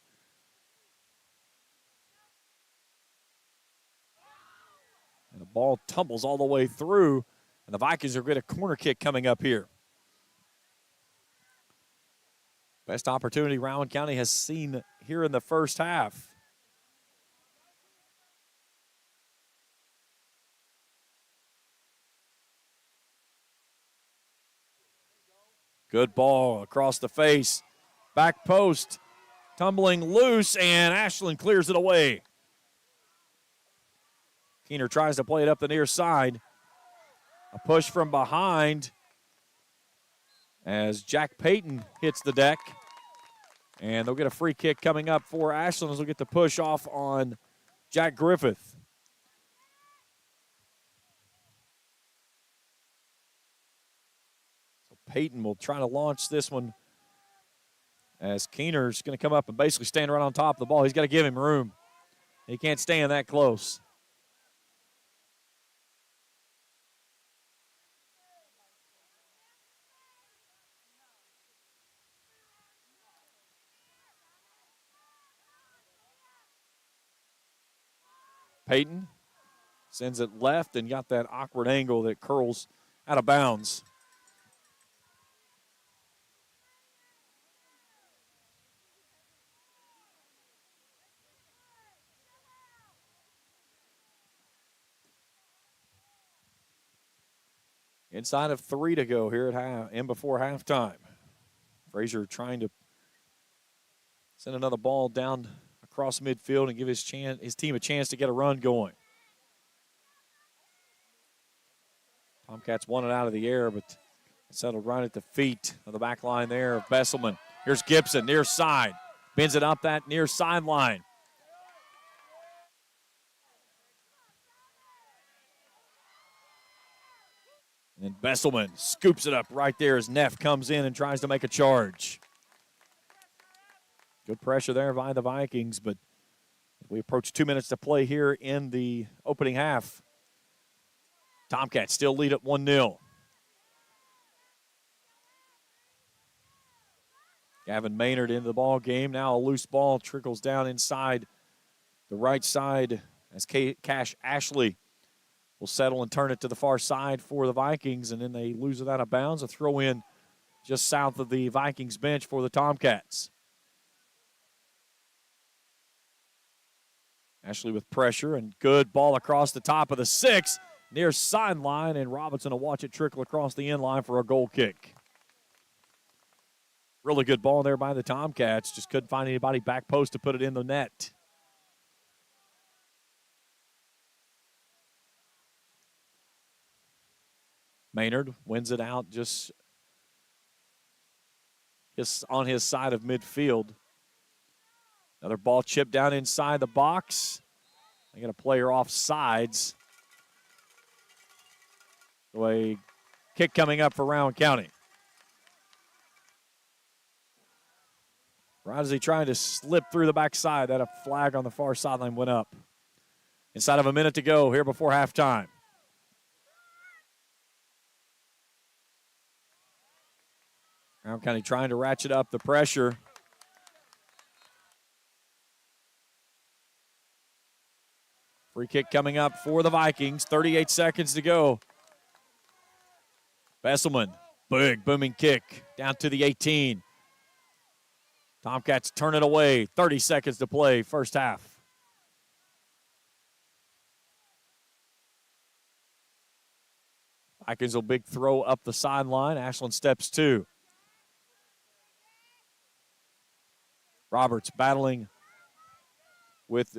And the ball tumbles all the way through, and the Vikings are going to get a corner kick coming up here. Best opportunity Rowan County has seen here in the first half. Good ball across the face. Back post. Tumbling loose, and Ashland clears it away. Keener tries to play it up the near side. A push from behind. as Jack Payton hits the deck. And they'll get a free kick coming up for Ashland as they'll get the push off on Jack Griffith. So Payton will try to launch this one as Keener's going to come up and basically stand right on top of the ball. He's got to give him room. He can't stand that close. Payton sends it left and got that awkward angle that curls out of bounds. Inside of 3 to go here at before halftime. Frazier trying to send another ball down across midfield and give his team a chance to get a run going. Tomcats won it out of the air, but settled right at the feet of the back line there of Besselman. Here's Gibson, near side. Bends it up that near sideline. And Besselman scoops it up right there as Neff comes in and tries to make a charge. Good pressure there by the Vikings, but we approach 2 minutes to play here in the opening half. Tomcats still lead at 1-0. Gavin Maynard into the ball game. Now a loose ball trickles down inside the right side as Cash Ashley will settle and turn it to the far side for the Vikings, and then they lose it out of bounds. A throw in just south of the Vikings bench for the Tomcats. Ashley with pressure and good ball across the top of the 6, near sideline, and Robinson will watch it trickle across the end line for a goal kick. Really good ball there by the Tomcats. Just couldn't find anybody back post to put it in the net. Maynard wins it out just on his side of midfield. Another ball chipped down inside the box. They got a player off sides. So a kick coming up for Rowan County. Right as he tried to slip through the backside, that a flag on the far sideline went up. Inside of a minute to go here before halftime. Rowan County trying to ratchet up the pressure. Free kick coming up for the Vikings. 38 seconds to go. Besselman, big booming kick down to the 18. Tomcats turn it away. 30 seconds to play, first half. Vikings will big throw up the sideline. Ashland steps 2. Roberts battling with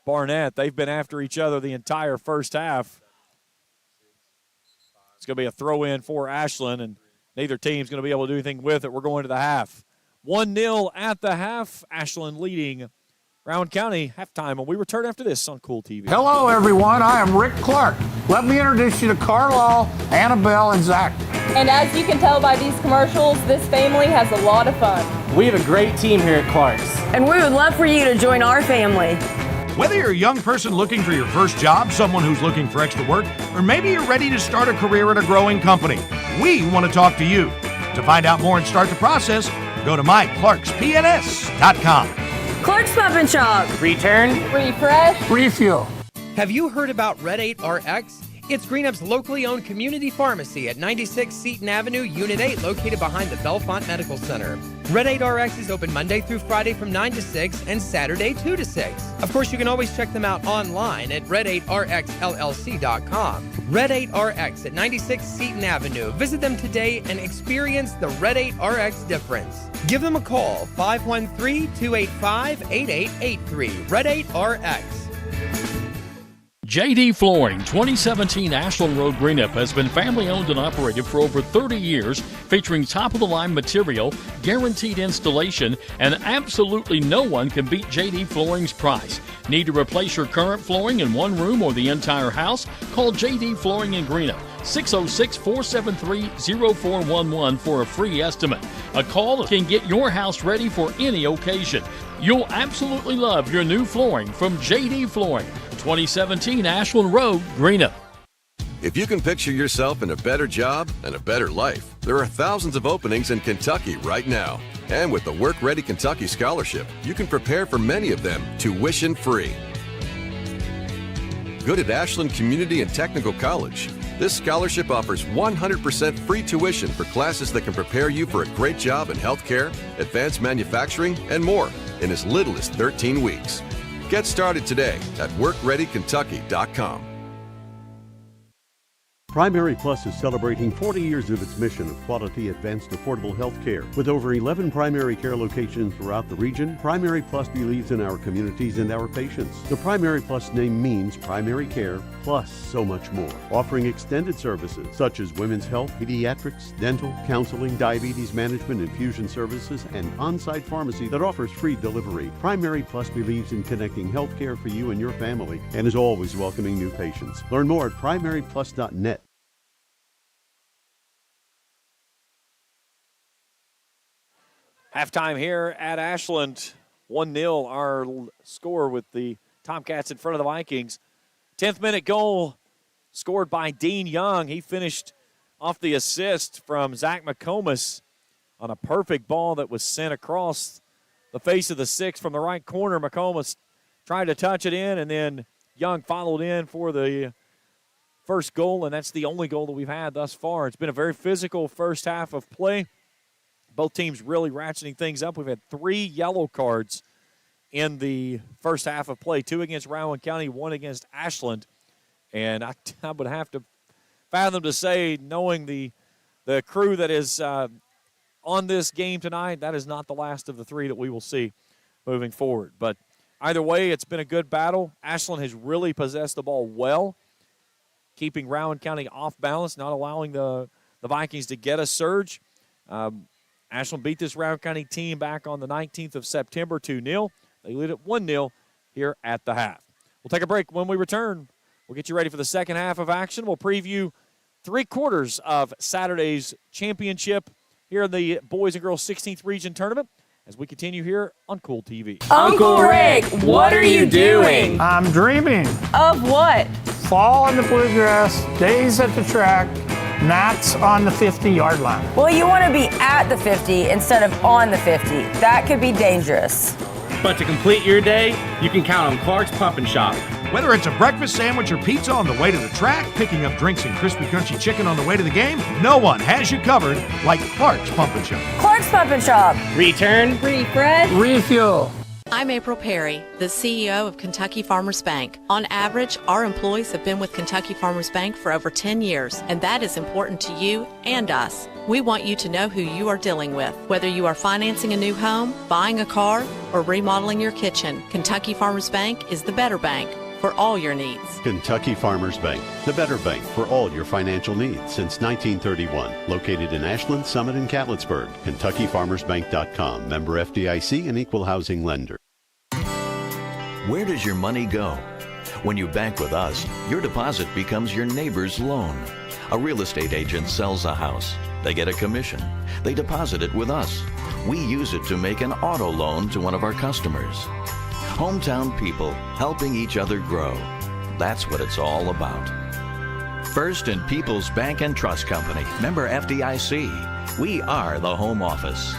Barnett. They've been after each other the entire first half. It's going to be a throw-in for Ashland, and neither team's going to be able to do anything with it. We're going to the half. 1-0 at the half. Ashland leading Rowan County halftime. When we return after this on Kool TV. Hello, everyone. I am Rick Clark. Let me introduce you to Carlisle, Annabelle, and Zach. And as you can tell by these commercials, this family has a lot of fun. We have a great team here at Clark's. And we would love for you to join our family. Whether you're a young person looking for your first job, someone who's looking for extra work, or maybe you're ready to start a career at a growing company, we want to talk to you. To find out more and start the process, go to myclarkspns.com. Clark's Pump and Shop. Return. Refresh. Refuel. Have you heard about Red 8 RX? It's Green Up's locally owned community pharmacy at 96 Seton Avenue, Unit 8, located behind the Bellefonte Medical Center. Red 8 RX is open Monday through Friday from 9 to 6 and Saturday 2 to 6. Of course, you can always check them out online at red8rxllc.com. Red 8 RX at 96 Seton Avenue. Visit them today and experience the Red 8 RX difference. Give them a call, 513-285-8883. Red 8 RX. JD Flooring, 2017 Ashland Road, Greenup, has been family-owned and operated for over 30 years, featuring top-of-the-line material, guaranteed installation, and absolutely no one can beat JD Flooring's price. Need to replace your current flooring in one room or the entire house? Call JD Flooring in Greenup, 606-473-0411 for a free estimate. A call can get your house ready for any occasion. You'll absolutely love your new flooring from JD Flooring, 2017 Ashland Road, Greenup. If you can picture yourself in a better job and a better life, there are thousands of openings in Kentucky right now. And with the Work Ready Kentucky Scholarship, you can prepare for many of them tuition-free. Good at Ashland Community and Technical College. This scholarship offers 100% free tuition for classes that can prepare you for a great job in healthcare, advanced manufacturing, and more in as little as 13 weeks. Get started today at WorkReadyKentucky.com. Primary Plus is celebrating 40 years of its mission of quality, advanced, affordable health care. With over 11 primary care locations throughout the region, Primary Plus believes in our communities and our patients. The Primary Plus name means primary care plus so much more, offering extended services such as women's health, pediatrics, dental, counseling, diabetes management, infusion services, and on-site pharmacy that offers free delivery. Primary Plus believes in connecting health care for you and your family and is always welcoming new patients. Learn more at primaryplus.net. Halftime here at Ashland, 1-0 our score with the Tomcats in front of the Vikings. 10th minute goal scored by Dean Young. He finished off the assist from Zach McComas on a perfect ball that was sent across the face of the six from the right corner. McComas tried to touch it in, and then Young followed in for the first goal, and that's the only goal that we've had thus far. It's been a very physical first half of play. Both teams really ratcheting things up. We've had 3 yellow cards in the first half of play, 2 against Rowan County, 1 against Ashland. And I would have to fathom to say, knowing the crew that is on this game tonight, that is not the last of the 3 that we will see moving forward. But either way, it's been a good battle. Ashland has really possessed the ball well, keeping Rowan County off balance, not allowing the Vikings to get a surge. Ashland beat this Rowan County team back on the 19th of September 2-0. They lead it 1-0 here at the half. We'll take a break. When we return, we'll get you ready for the second half of action. We'll preview 3/4 of Saturday's championship here in the boys and girls 16th region tournament as we continue here on Kool TV. Uncle Rick, what are you doing? I'm dreaming. Of what? Fall in the bluegrass, days at the track, nights on the 50-yard line. Well, you want to be at the 50 instead of on the 50. That could be dangerous. But to complete your day, you can count on Clark's Pump and Shop. Whether it's a breakfast sandwich or pizza on the way to the track, picking up drinks and crispy crunchy chicken on the way to the game, no one has you covered like Clark's Pump and Shop. Clark's Pump and Shop. Return, Refresh, Refuel. I'm April Perry, the CEO of Kentucky Farmers Bank. On average, our employees have been with Kentucky Farmers Bank for over 10 years, and that is important to you and us. We want you to know who you are dealing with. Whether you are financing a new home, buying a car, or remodeling your kitchen, Kentucky Farmers Bank is the better bank for all your needs. Kentucky Farmers Bank, the better bank for all your financial needs since 1931. Located in Ashland, Summit, and Catlettsburg. KentuckyFarmersBank.com. Member FDIC and Equal Housing Lender. Where does your money go? When you bank with us, your deposit becomes your neighbor's loan. A real estate agent sells a house. They get a commission. They deposit it with us. We use it to make an auto loan to one of our customers. Hometown people helping each other grow. That's what it's all about. First and People's Bank and Trust Company. Member FDIC. We are the home office.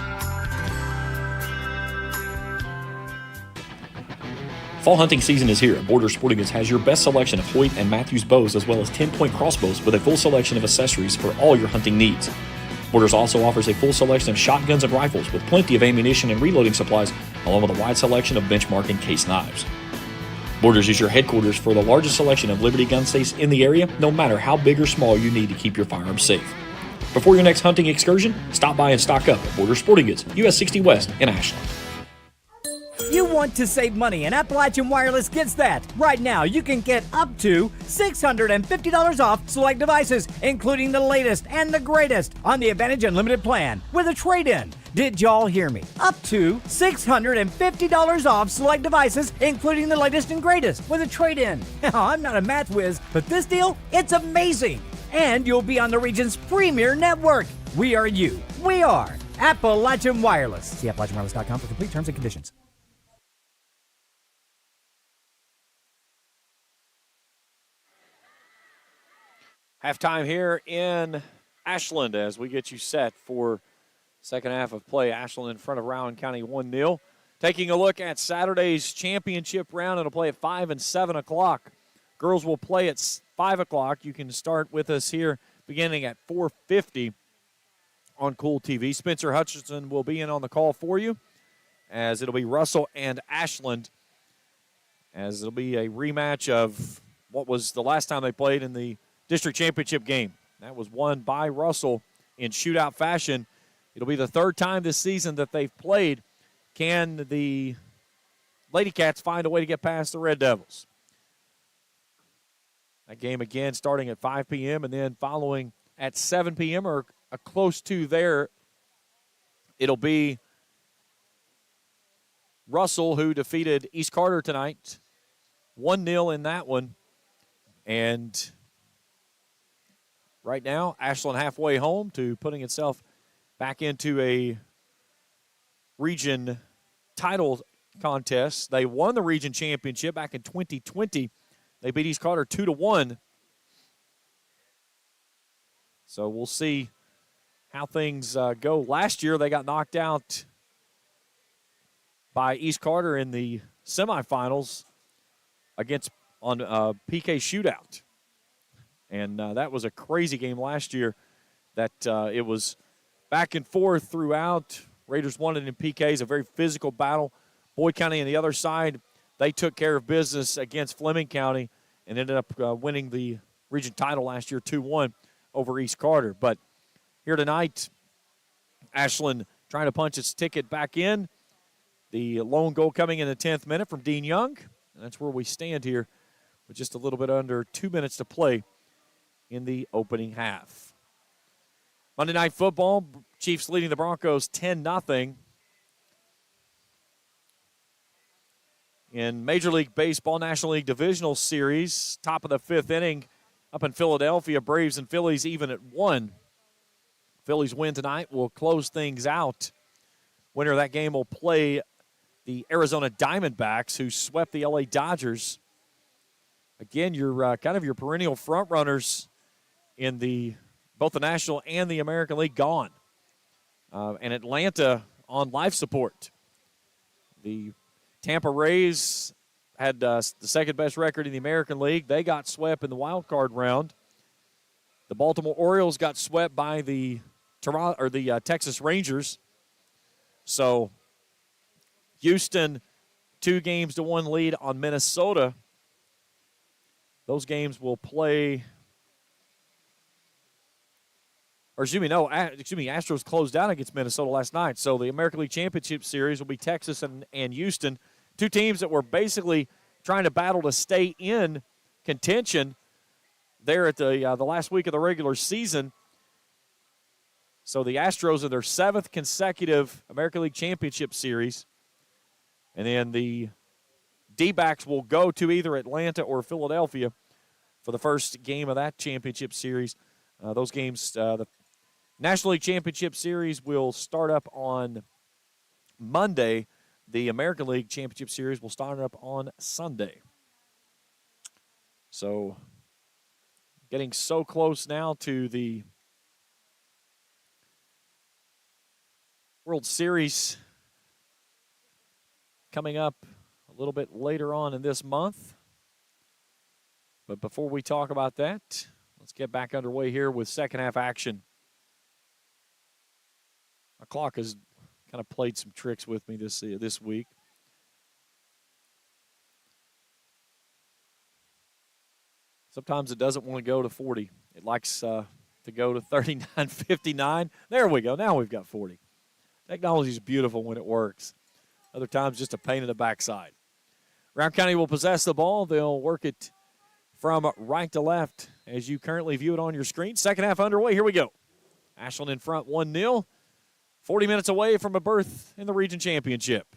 Fall hunting season is here. Borders Sporting Goods has your best selection of Hoyt and Matthews bows as well as 10-point crossbows with a full selection of accessories for all your hunting needs. Borders also offers a full selection of shotguns and rifles with plenty of ammunition and reloading supplies along with a wide selection of benchmark and case knives. Borders is your headquarters for the largest selection of Liberty gun safes in the area, no matter how big or small you need to keep your firearms safe. Before your next hunting excursion, stop by and stock up at Borders Sporting Goods, US 60 West in Ashland. You You want to save money, and Appalachian Wireless gets that. Right now, you can get up to $650 off select devices, including the latest and the greatest on the Advantage Unlimited plan with a trade-in. Did y'all hear me? Up to $650 off select devices, including the latest and greatest with a trade-in. Now, I'm not a math whiz, but this deal, it's amazing. And you'll be on the region's premier network. We are you. We are Appalachian Wireless. See AppalachianWireless.com for complete terms and conditions. Halftime here in Ashland as we get you set for second half of play. Ashland in front of Rowan County 1-0. Taking a look at Saturday's championship round, it'll play at 5 and 7 o'clock. Girls will play at 5 o'clock. You can start with us here beginning at 4:50 on Kool TV. Spencer Hutchinson will be in on the call for you, as it'll be Russell and Ashland, as it'll be a rematch of what was the last time they played in the district championship game. That was won by Russell in shootout fashion. It'll be the third time this season that they've played. Can the Lady Cats find a way to get past the Red Devils? That game again starting at 5 p.m. and then following at 7 p.m. or close to there. It'll be Russell, who defeated East Carter tonight, 1-0 in that one. And right now, Ashland halfway home to putting itself back into a region title contest. They won the region championship back in 2020. They beat East Carter 2-1. So we'll see how things go. Last year, they got knocked out by East Carter in the semifinals on PK shootout. And that was a crazy game last year that it was back and forth throughout. Raiders won it in PKs, a very physical battle. Boyd County on the other side, they took care of business against Fleming County and ended up winning the region title last year 2-1 over East Carter. But here tonight, Ashland trying to punch its ticket back in. The lone goal coming in the 10th minute from Dean Young. And that's where we stand here with just a little bit under 2 minutes to play in the opening half. Monday Night Football, Chiefs leading the Broncos 10-0. In Major League Baseball National League Divisional Series, top of the fifth inning up in Philadelphia, Braves and Phillies even at 1. Phillies win tonight will close things out. Winner of that game will play the Arizona Diamondbacks, who swept the LA Dodgers. Again, you're kind of your perennial front runners in both the National and the American League gone. And Atlanta on life support. The Tampa Rays had the second best record in the American League. They got swept in the wild card round. The Baltimore Orioles got swept by the Texas Rangers. So Houston 2-1 lead on Minnesota. Those games will play. Astros closed out against Minnesota last night. So the American League Championship Series will be Texas and Houston, two teams that were basically trying to battle to stay in contention there at the last week of the regular season. So the Astros are their 7th consecutive American League Championship Series. And then the D-backs will go to either Atlanta or Philadelphia for the first game of that championship series. Those games, the National League Championship Series will start up on Monday. The American League Championship Series will start up on Sunday. So getting so close now to the World Series coming up a little bit later on in this month. But before we talk about that, let's get back underway here with second half action. My clock has kind of played some tricks with me this week. Sometimes it doesn't want to go to 40. It likes to go to 39.59. There we go. Now we've got 40. Technology is beautiful when it works. Other times, just a pain in the backside. Rowan County will possess the ball. They'll work it from right to left as you currently view it on your screen. Second half underway. Here we go. Ashland in front 1-0. 40 minutes away from a berth in the region championship.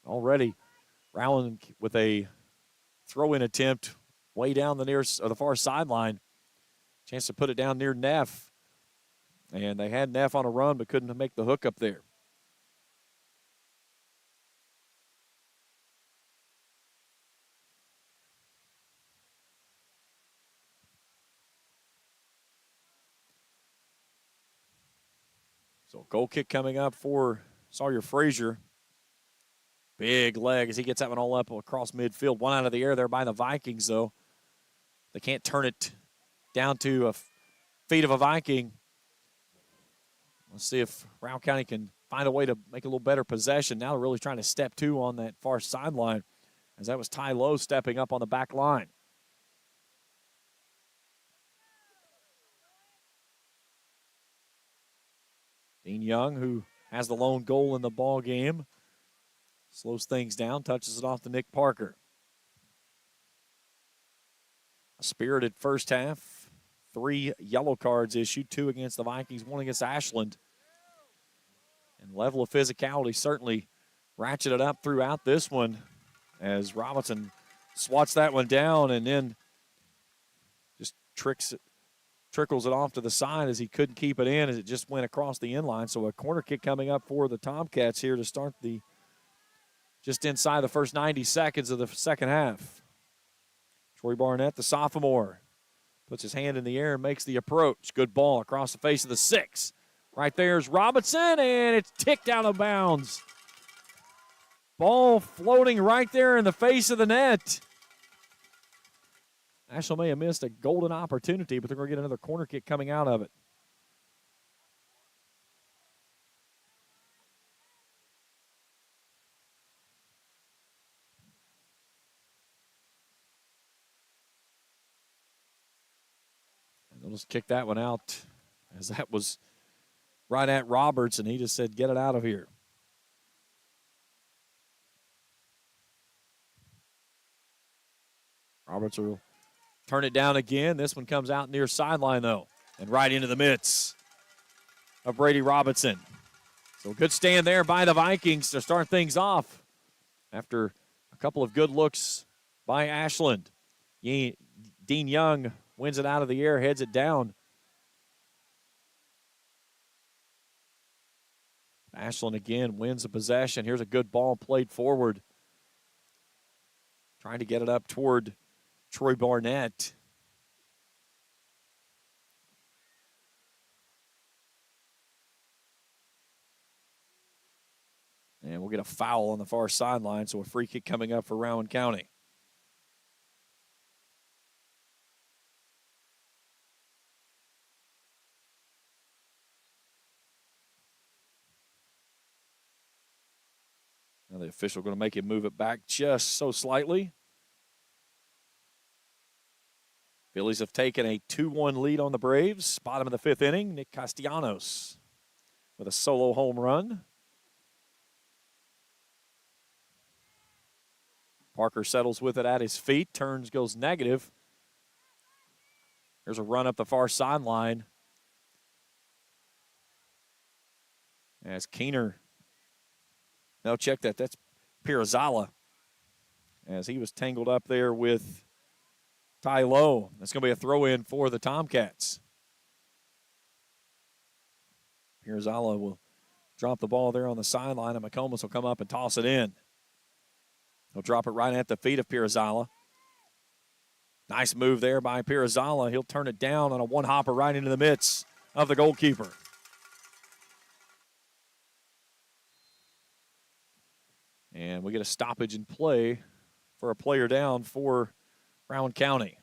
Already, Rowan with a throw-in attempt way down the far sideline. Chance to put it down near Neff. And they had Neff on a run but couldn't make the hook up there. So goal kick coming up for Sawyer Frazier. Big leg as he gets that one all up across midfield. One out of the air there by the Vikings, though. They can't turn it down to feet of a Viking. Let's see if Rowan County can find a way to make a little better possession. Now they're really trying to step two on that far sideline, as that was Ty Lowe stepping up on the back line. Dean Young, who has the lone goal in the ball game, slows things down, touches it off to Nick Parker. A spirited first half. 3 yellow cards issued, 2 against the Vikings, 1 against Ashland. And level of physicality certainly ratcheted up throughout this one as Robinson swats that one down and then just trickles it off to the side as he couldn't keep it in as it just went across the end line. So a corner kick coming up for the Tomcats here to start just inside the first 90 seconds of the second half. Troy Barnett, the sophomore, puts his hand in the air and makes the approach. Good ball across the face of the 6. Right there's Robinson, and it's ticked out of bounds. Ball floating right there in the face of the net. Ashland may have missed a golden opportunity, but they're going to get another corner kick coming out of it. And they'll just kick that one out, as that was right at Roberts, and he just said, get it out of here. Roberts will turn it down again. This one comes out near sideline, though, and right into the mitts of Brady Robinson. So a good stand there by the Vikings to start things off after a couple of good looks by Ashland. Dean Young wins it out of the air, heads it down. Ashland again wins the possession. Here's a good ball played forward. Trying to get it up toward Troy Barnett. And we'll get a foul on the far sideline, so a free kick coming up for Rowan County. Now the official going to make him move it back just so slightly. Phillies have taken a 2-1 lead on the Braves. Bottom of the 5th inning, Nick Castellanos with a solo home run. Parker settles with it at his feet, turns, goes negative. There's a run up the far sideline as Keener. No, check that. That's Pirazala as he was tangled up there with Ty Lowe. That's going to be a throw-in for the Tomcats. Pirazala will drop the ball there on the sideline, and McComas will come up and toss it in. He'll drop it right at the feet of Pirazala. Nice move there by Pirazala. He'll turn it down on a one-hopper right into the midst of the goalkeeper. And we get a stoppage in play for a player down for Rowan County.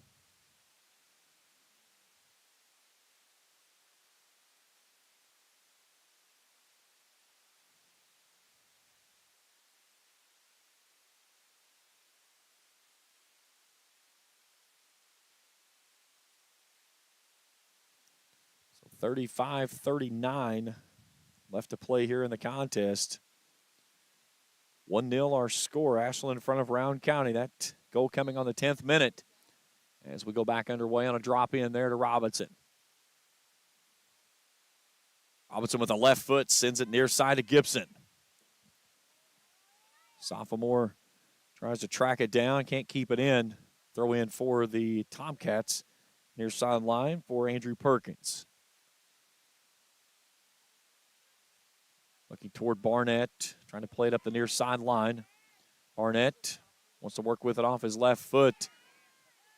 So 35-39 left to play here in the contest. 1-0 our score. Ashland in front of Rowan County. That goal coming on the 10th minute as we go back underway on a drop in there to Robinson. Robinson with a left foot sends it near side to Gibson. Sophomore tries to track it down, can't keep it in. Throw in for the Tomcats near sideline for Andrew Perkins. Looking toward Barnett, trying to play it up the near sideline. Barnett wants to work with it off his left foot.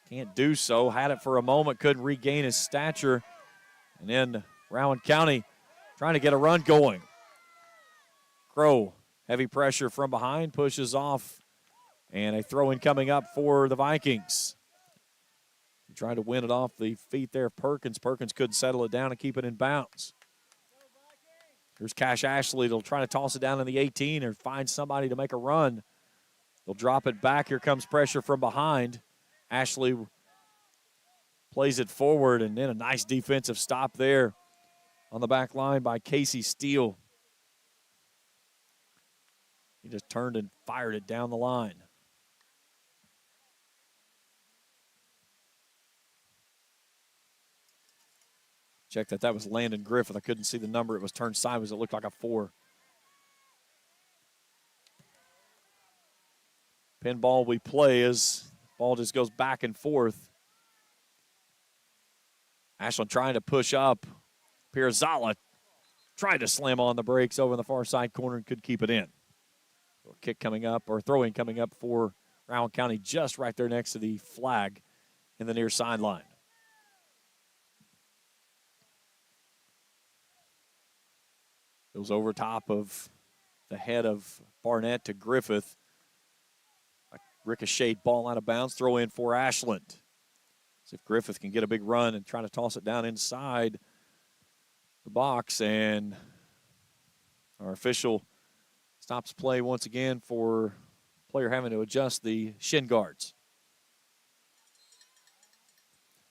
Can't do so. Had it for a moment, couldn't regain his stature. And then Rowan County trying to get a run going. Crow, heavy pressure from behind, pushes off. And a throw-in coming up for the Vikings. Trying to win it off the feet there of Perkins. Perkins couldn't settle it down and keep it in bounds. Here's Cash Ashley. They'll try to toss it down in the 18 or find somebody to make a run. They'll drop it back. Here comes pressure from behind. Ashley plays it forward, and then a nice defensive stop there on the back line by Casey Steele. He just turned and fired it down the line. Check that was Landon Griffith. I couldn't see the number. It was turned sideways. It looked like a 4. Pinball we play as ball just goes back and forth. Ashland trying to push up. Pirzala tried to slam on the brakes over in the far side corner and could keep it in. So a kick coming up, or throw-in coming up for Rowan County just right there next to the flag in the near sideline. Goes over top of the head of Barnett to Griffith. A ricocheted ball out of bounds. Throw in for Ashland. See if Griffith can get a big run and try to toss it down inside the box. And our official stops play once again for player having to adjust the shin guards.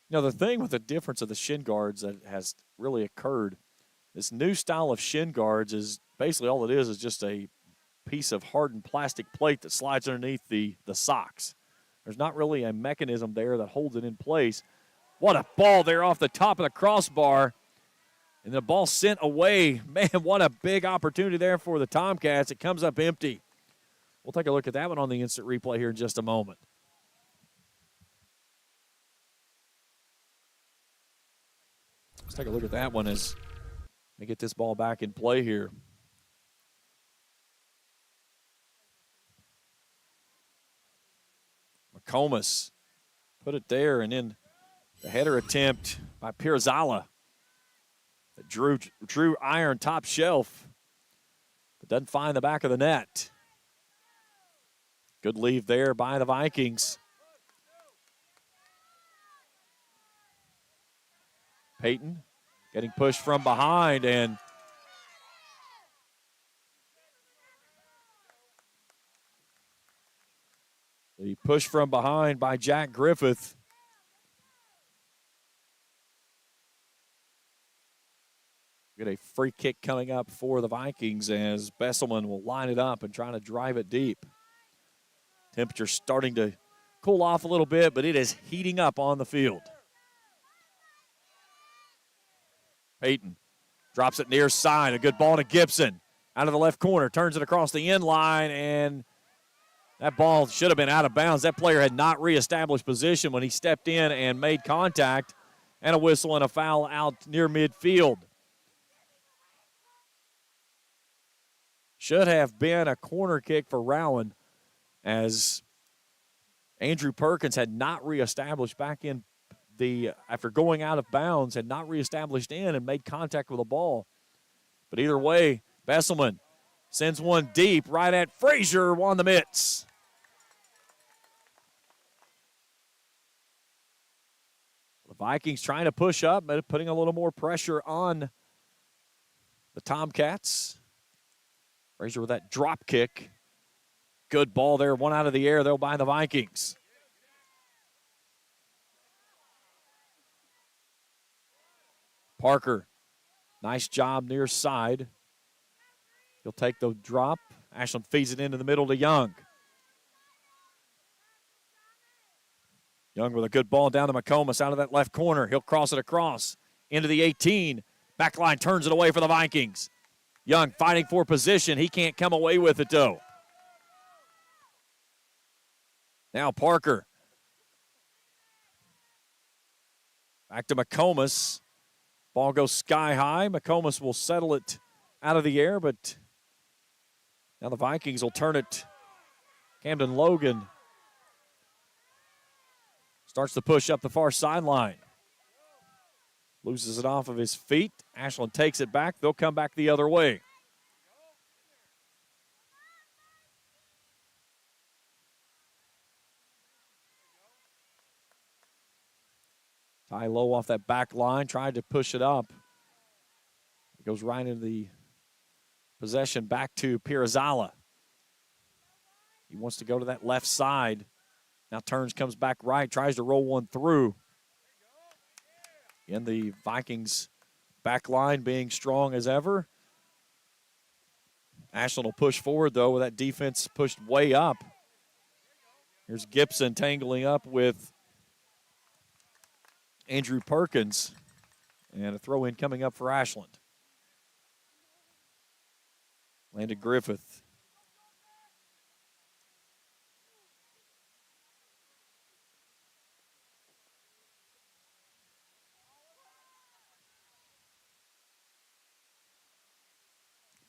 You know, the thing with the difference of the shin guards that has really occurred, this new style of shin guards is basically all it is just a piece of hardened plastic plate that slides underneath the socks. There's not really a mechanism there that holds it in place. What a ball there off the top of the crossbar. And the ball sent away. Man, what a big opportunity there for the Tomcats. It comes up empty. We'll take a look at that one on the instant replay here in just a moment. Let's take a look at that one as we get this ball back in play here. McComas put it there, and then the header attempt by Pirzala that drew iron top shelf, but doesn't find the back of the net. Good leave there by the Vikings. Peyton getting pushed from behind, and the push from behind by Jack Griffith. Get a free kick coming up for the Vikings as Besselman will line it up and try to drive it deep. Temperature starting to cool off a little bit, but it is heating up on the field. Peyton drops it near side. A good ball to Gibson. Out of the left corner. Turns it across the end line, and that ball should have been out of bounds. That player had not reestablished position when he stepped in and made contact, and a whistle and a foul out near midfield. Should have been a corner kick for Rowan, as Andrew Perkins had not reestablished back in after going out of bounds, had not reestablished in and made contact with the ball. But either way, Besselman sends one deep right at Frazier on the mitts. The Vikings trying to push up, but putting a little more pressure on the Tomcats. Frazier with that drop kick. Good ball there, one out of the air, though, by the Vikings. Parker, nice job near side. He'll take the drop Ashland feeds it into the middle to Young. Young with a good ball down to McComas out of that left corner. He'll cross it across into the 18. Backline turns it away for the Vikings. Young fighting for position. He can't come away with it, though. Now Parker. Back to McComas. Ball goes sky high. McComas will settle it out of the air, but now the Vikings will turn it. Camden Logan starts to push up the far sideline. Loses it off of his feet. Ashland takes it back. They'll come back the other way. Ty Lowe off that back line, tried to push it up. It goes right into the possession back to Pirazala. He wants to go to that left side. Now turns, comes back right, tries to roll one through. And the Vikings back line being strong as ever. Ashland will push forward, though, with that defense pushed way up. Here's Gibson tangling up with Andrew Perkins. And a throw-in coming up for Ashland. Landon Griffith.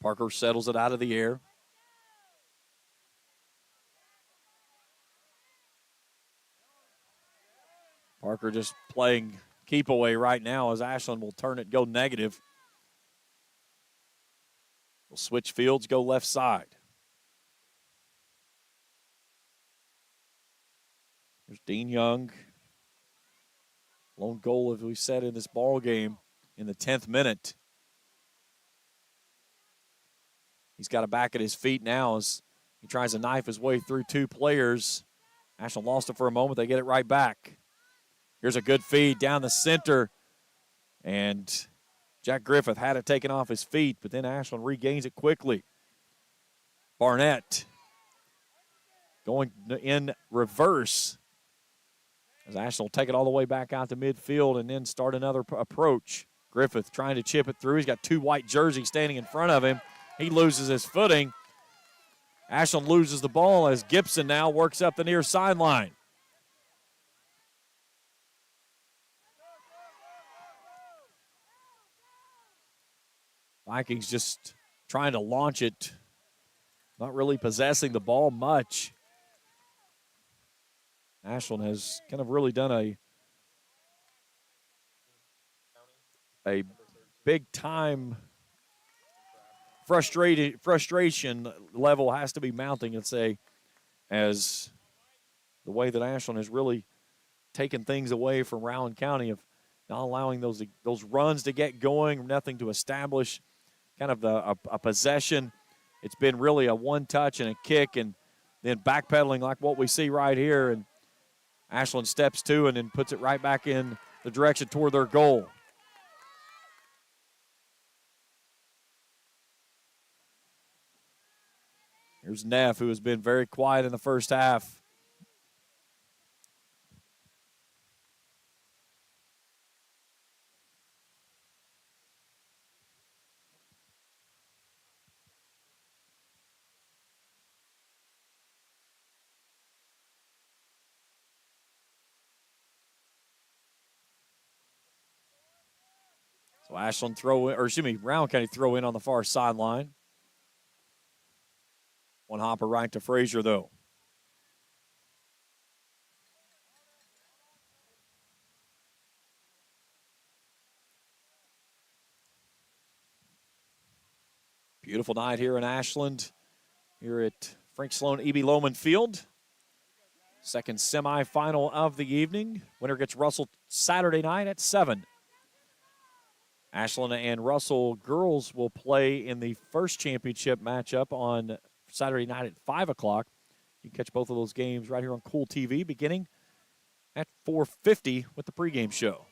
Parker settles it out of the air. Parker just playing keep away right now as Ashland will turn it, go negative. We'll switch fields, go left side. There's Dean Young. Lone goal, as we said, in this ball game in the 10th minute. He's got it back at his feet now as he tries to knife his way through two players. Ashland lost it for a moment. They get it right back. Here's a good feed down the center. And Jack Griffith had it taken off his feet, but then Ashland regains it quickly. Barnett going in reverse as Ashland will take it all the way back out to midfield and then start another approach. Griffith trying to chip it through. He's got two white jerseys standing in front of him. He loses his footing. Ashland loses the ball as Gibson now works up the near sideline. Vikings just trying to launch it, not really possessing the ball much. Ashland has kind of really done a big-time frustration level has to be mounting, let's say, as the way that Ashland has really taken things away from Rowan County of not allowing those runs to get going, nothing to establish kind of a possession. It's been really a one-touch and a kick and then backpedaling like what we see right here. And Ashland steps to and then puts it right back in the direction toward their goal. Here's Neff, who has been very quiet in the first half. So Ashland Rowan County throw in on the far sideline. One hopper right to Frazier, though. Beautiful night here in Ashland, here at Frank Sloan E.B. Lohman Field. Second semifinal of the evening. Winner gets Russell Saturday night at 7. Ashland and Russell girls will play in the first championship matchup on Saturday night at 5 o'clock. You can catch both of those games right here on Kool TV beginning at 4:50 with the pregame show.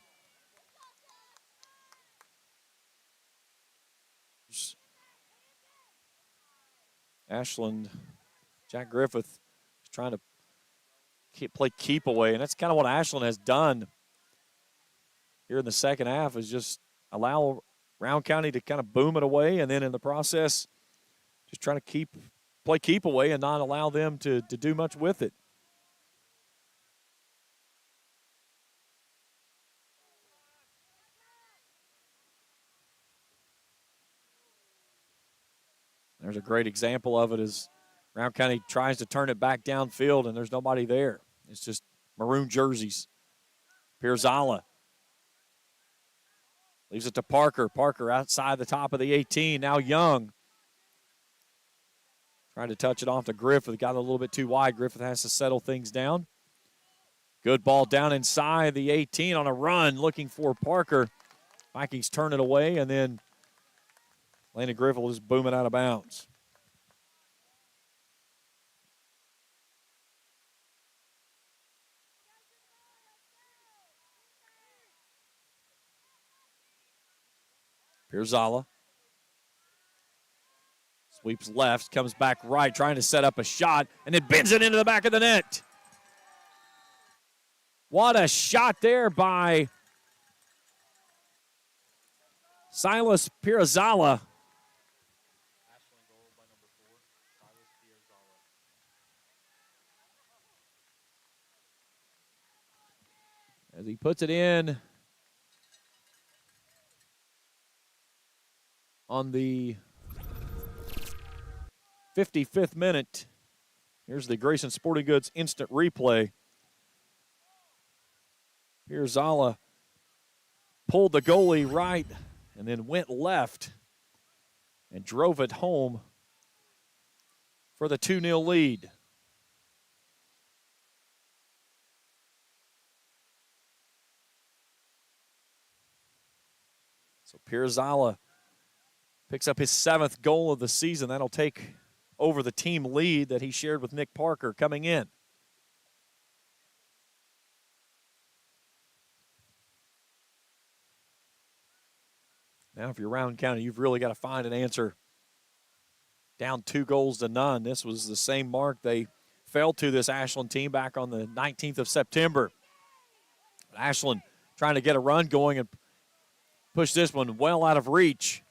Ashland, Jack Griffith is trying to play keep away, and that's kind of what Ashland has done here in the second half, is just allow Rowan County to kind of boom it away, and then in the process, just trying to play keep away and not allow them to do much with it. There's a great example of it as Rowan County tries to turn it back downfield, and there's nobody there. It's just maroon jerseys. Pirzala leaves it to Parker. Parker outside the top of the 18. Now Young trying to touch it off to Griffith. Got a little bit too wide. Griffith has to settle things down. Good ball down inside the 18 on a run, looking for Parker. Vikings turn it away, and then Landon Griffith is booming out of bounds. Pirzala sweeps left, comes back right, trying to set up a shot, and then bends it into the back of the net. What a shot there by Silas Pirzala. As he puts it in on the 55th minute. Here's the Grayson Sporting Goods instant replay. Pirzala pulled the goalie right and then went left and drove it home for the 2-0 lead. So Pirzala picks up his 7th goal of the season. That'll take over the team lead that he shared with Nick Parker coming in. Now, if you're Rowan County, you've really got to find an answer. Down 2-0. This was the same mark they fell to this Ashland team back on the 19th of September. Ashland trying to get a run going and push this one well out of reach.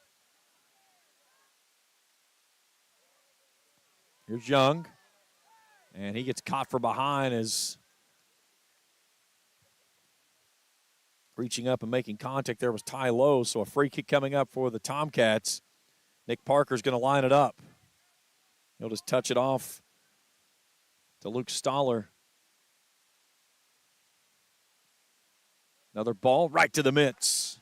Here's Young, and he gets caught from behind as reaching up and making contact there was Ty Lowe, so a free kick coming up for the Tomcats. Nick Parker's going to line it up. He'll just touch it off to Luke Stoller. Another ball right to the mitts.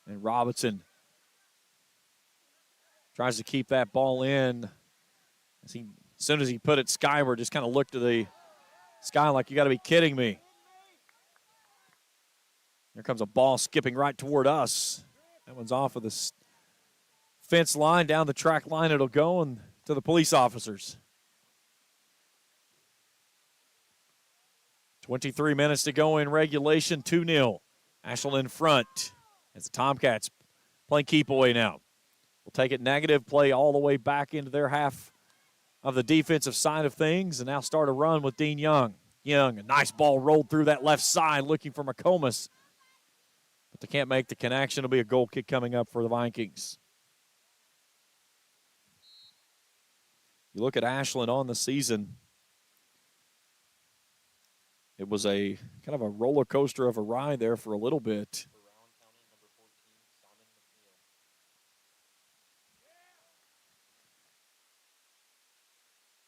And Robinson tries to keep that ball in. As soon as he put it skyward, just kind of looked to the sky like, you got to be kidding me. Here comes a ball skipping right toward us. That one's off of the fence line, down the track line it'll go, and to the police officers. 23 minutes to go in regulation, 2-0. Ashland in front. As the Tomcats playing keep away now. We'll take it negative, play all the way back into their half of the defensive side of things, and now start a run with Dean Young. Young, a nice ball rolled through that left side, looking for McComas. But they can't make the connection. It'll be a goal kick coming up for the Vikings. You look at Ashland on the season, it was a kind of a roller coaster of a ride there for a little bit.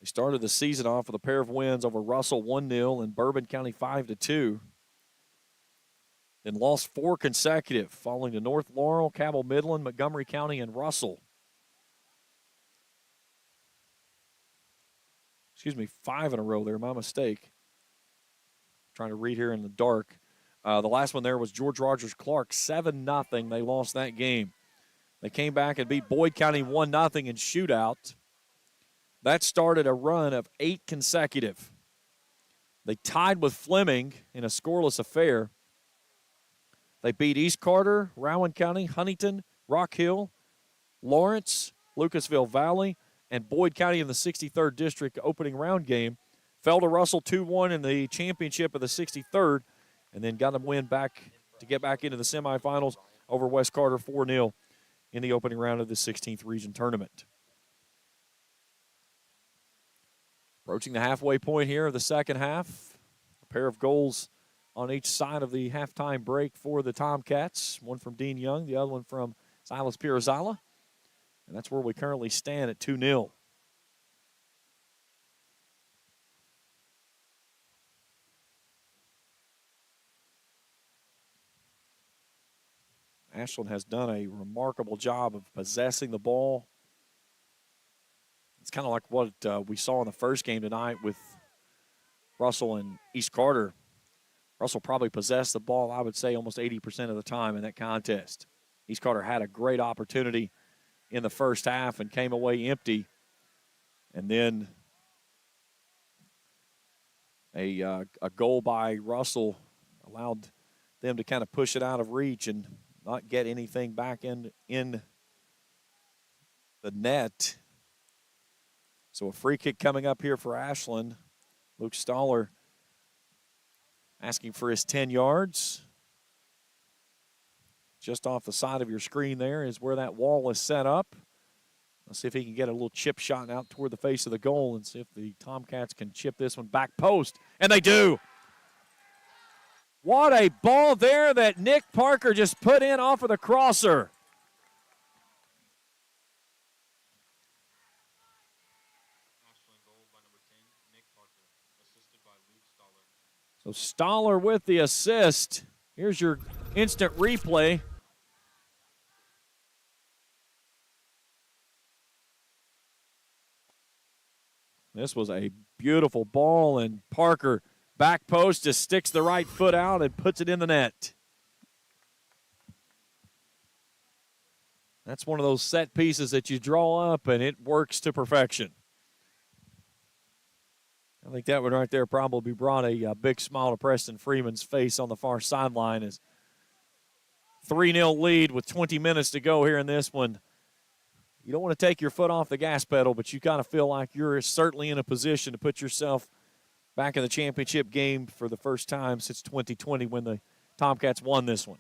They started the season off with a pair of wins over Russell 1-0 and Bourbon County 5-2. Then lost 4 consecutive, falling to North Laurel, Cabell Midland, Montgomery County, and Russell. 5 in a row there, my mistake. Trying to read here in the dark. The last one there was George Rogers Clark, 7-0. They lost that game. They came back and beat Boyd County 1-0 in shootout. That started a run of 8 consecutive. They tied with Fleming in a scoreless affair. They beat East Carter, Rowan County, Huntington, Rock Hill, Lawrence, Lucasville Valley, and Boyd County in the 63rd District opening round game. Fell to Russell 2-1 in the championship of the 63rd, and then got them win back to get back into the semifinals over West Carter 4-0 in the opening round of the 16th region tournament. Approaching the halfway point here of the second half. A pair of goals on each side of the halftime break for the Tomcats. One from Dean Young, the other one from Silas Pirazala. And that's where we currently stand at 2-0. Ashland has done a remarkable job of possessing the ball. It's kind of like what we saw in the first game tonight with Russell and East Carter. Russell probably possessed the ball, I would say, almost 80% of the time in that contest. East Carter had a great opportunity in the first half and came away empty. And then a goal by Russell allowed them to kind of push it out of reach and not get anything back in the net. So a free kick coming up here for Ashland. Luke Stoller asking for his 10 yards. Just off the side of your screen there is where that wall is set up. Let's see if he can get a little chip shot out toward the face of the goal and see if the Tomcats can chip this one back post. And they do. What a ball there that Nick Parker just put in off of the crosser. So Stoller with the assist. Here's your instant replay. This was a beautiful ball, and Parker, back post, just sticks the right foot out and puts it in the net. That's one of those set pieces that you draw up, and it works to perfection. I think that one right there probably brought a big smile to Preston Freeman's face on the far sideline as 3-0 lead with 20 minutes to go here in this one. You don't want to take your foot off the gas pedal, but you kind of feel like you're certainly in a position to put yourself back in the championship game for the first time since 2020 when the Tomcats won this one.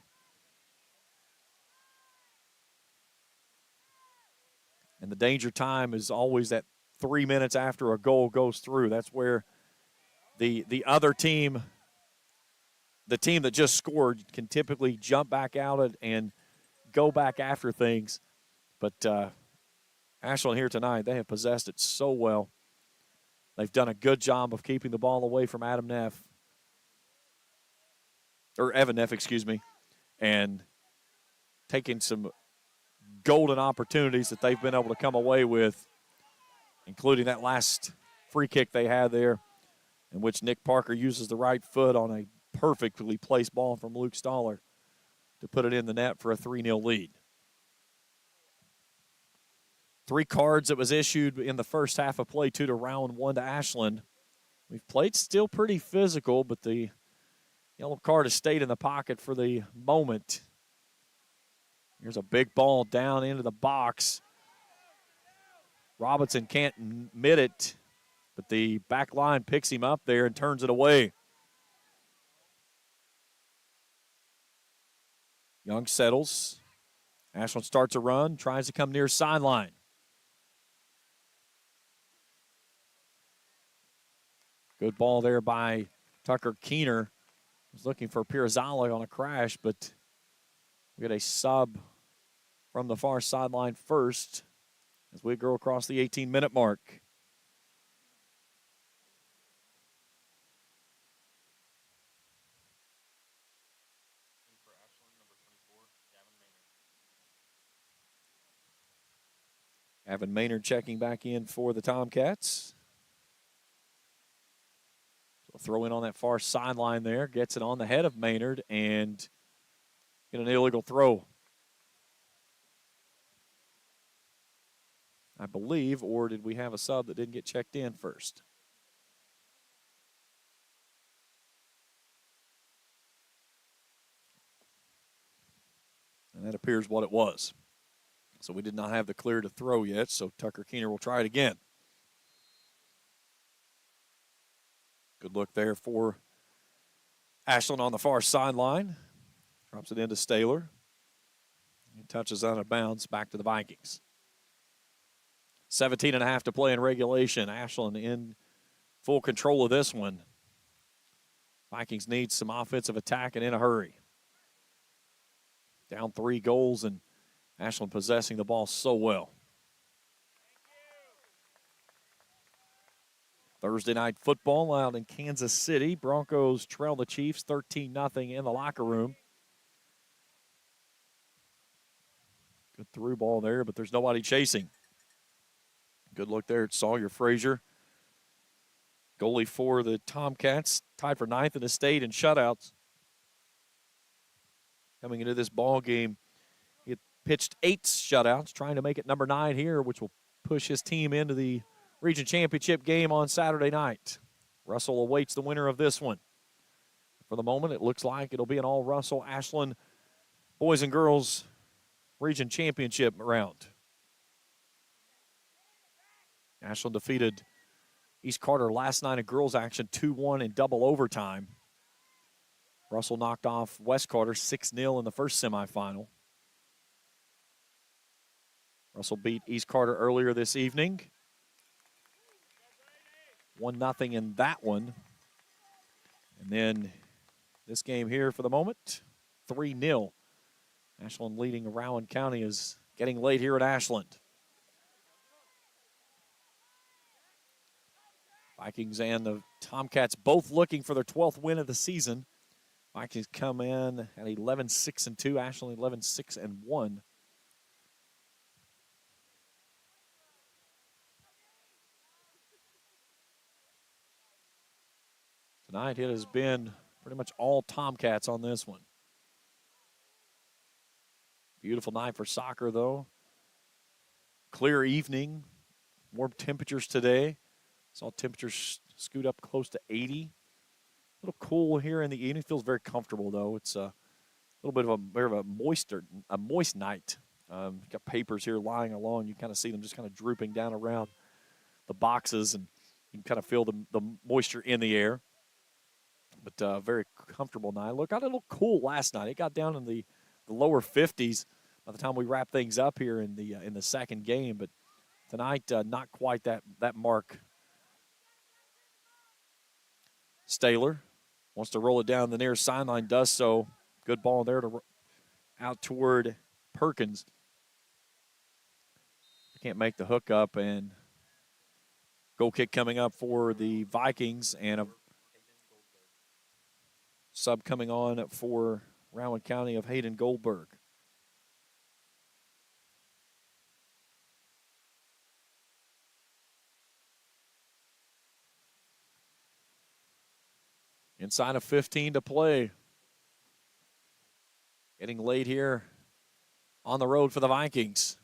And the danger time is always that 3 minutes after a goal goes through. That's where the other team, the team that just scored, can typically jump back out and go back after things. But Ashland here tonight, they have possessed it so well. They've done a good job of keeping the ball away from Evan Neff, and taking some golden opportunities that they've been able to come away with, including that last free kick they had there, in which Nick Parker uses the right foot on a perfectly placed ball from Luke Stoller to put it in the net for a 3-0 lead. 3 cards that was issued in the first half of play, 2 to Rowan, 1 to Ashland. We've played still pretty physical, but the yellow card has stayed in the pocket for the moment. Here's a big ball down into the box. Robinson can't mid it, but the back line picks him up there and turns it away. Young settles. Ashland starts a run, tries to come near sideline. Good ball there by Tucker Keener. Was looking for Pirazala on a crash, but we get a sub from the far sideline first as we go across the 18-minute mark. Gavin Maynard checking back in for the Tomcats. So throw in on that far sideline there. Gets it on the head of Maynard and get an illegal throw, I believe, or did we have a sub that didn't get checked in first? And that appears what it was. So we did not have the clear to throw yet, so Tucker Keener will try it again. Good look there for Ashland on the far sideline. Drops it into Staylor. He touches out of bounds back to the Vikings. 17.5 to play in regulation. Ashland in full control of this one. Vikings need some offensive attack and in a hurry. Down 3 goals and Ashland possessing the ball so well. Thursday night football out in Kansas City. Broncos trail the Chiefs 13-0 in the locker room. Good through ball there, but there's nobody chasing. Good look there at Sawyer Frazier. Goalie for the Tomcats, tied for 9th in the state in shutouts. Coming into this ball game, he pitched 8 shutouts, trying to make it number 9 here, which will push his team into the region championship game on Saturday night. Russell awaits the winner of this one. For the moment, it looks like it'll be an all-Russell Ashland boys and girls region championship round. Ashland defeated East Carter last night in girls action 2-1 in double overtime. Russell knocked off West Carter 6-0 in the first semifinal. Russell beat East Carter earlier this evening. 1-0 in that one. And then this game here for the moment, 3-0. Ashland leading Rowan County is getting late here at Ashland. Vikings and the Tomcats both looking for their 12th win of the season. Vikings come in at 11-6-2, Ashland 11-6-1. Tonight it has been pretty much all Tomcats on this one. Beautiful night for soccer, though. Clear evening. Warm temperatures today. Saw temperatures scoot up close to 80. A little cool here in the evening. Feels very comfortable, though. It's a little bit of a moist night. Got papers here lying along. You kind of see them just kind of drooping down around the boxes, and you can kind of feel the moisture in the air. But very comfortable night. Look, got a little cool last night. It got down in the lower 50s by the time we wrap things up here in the second game. But tonight, not quite that mark. Staylor wants to roll it down the near sideline, does so. Good ball there to out toward Perkins. Can't make the hookup, and goal kick coming up for the Vikings, and a sub coming on for Rowan County of Hayden Goldberg. Inside of 15 to play. Getting late here on the road for the Vikings.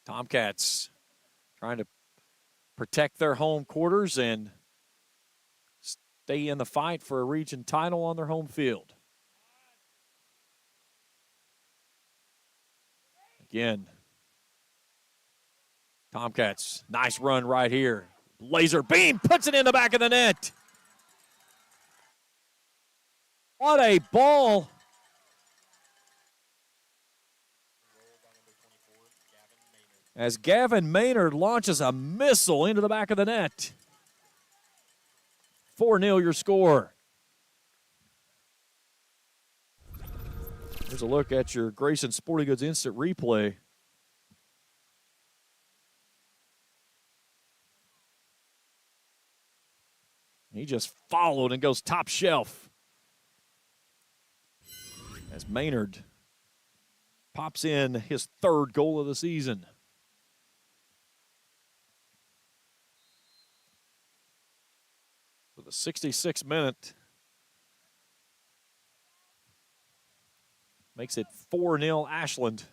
Tomcats trying to protect their home quarters and stay in the fight for a region title on their home field. Again, Tomcats, nice run right here. Laser beam puts it in the back of the net. What a ball. As Gavin Maynard launches a missile into the back of the net. 4-0 your score. Here's a look at your Grayson Sporting Goods instant replay. He just followed and goes top shelf. As Maynard pops in his 3rd goal of the season. For the 66th minute. Makes it 4-0 Ashland.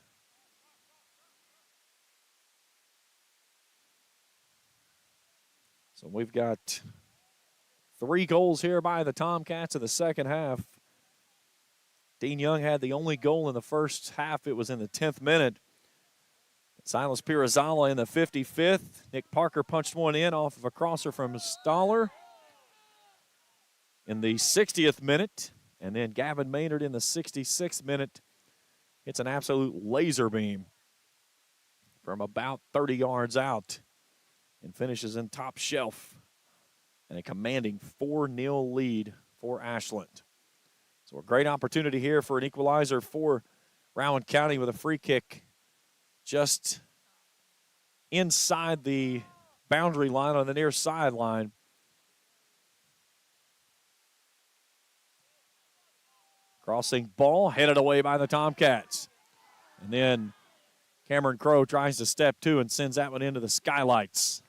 So we've got 3 goals here by the Tomcats in the second half. Dean Young had the only goal in the first half. It was in the 10th minute. Silas Pirazala in the 55th. Nick Parker punched one in off of a crosser from Stoller in the 60th minute. And then Gavin Maynard in the 66th minute hits an absolute laser beam from about 30 yards out and finishes in top shelf. And a commanding 4-0 lead for Ashland. So a great opportunity here for an equalizer for Rowan County with a free kick just inside the boundary line on the near sideline. Crossing ball, headed away by the Tomcats. And then Cameron Crow tries to step to and sends that one into the skylights.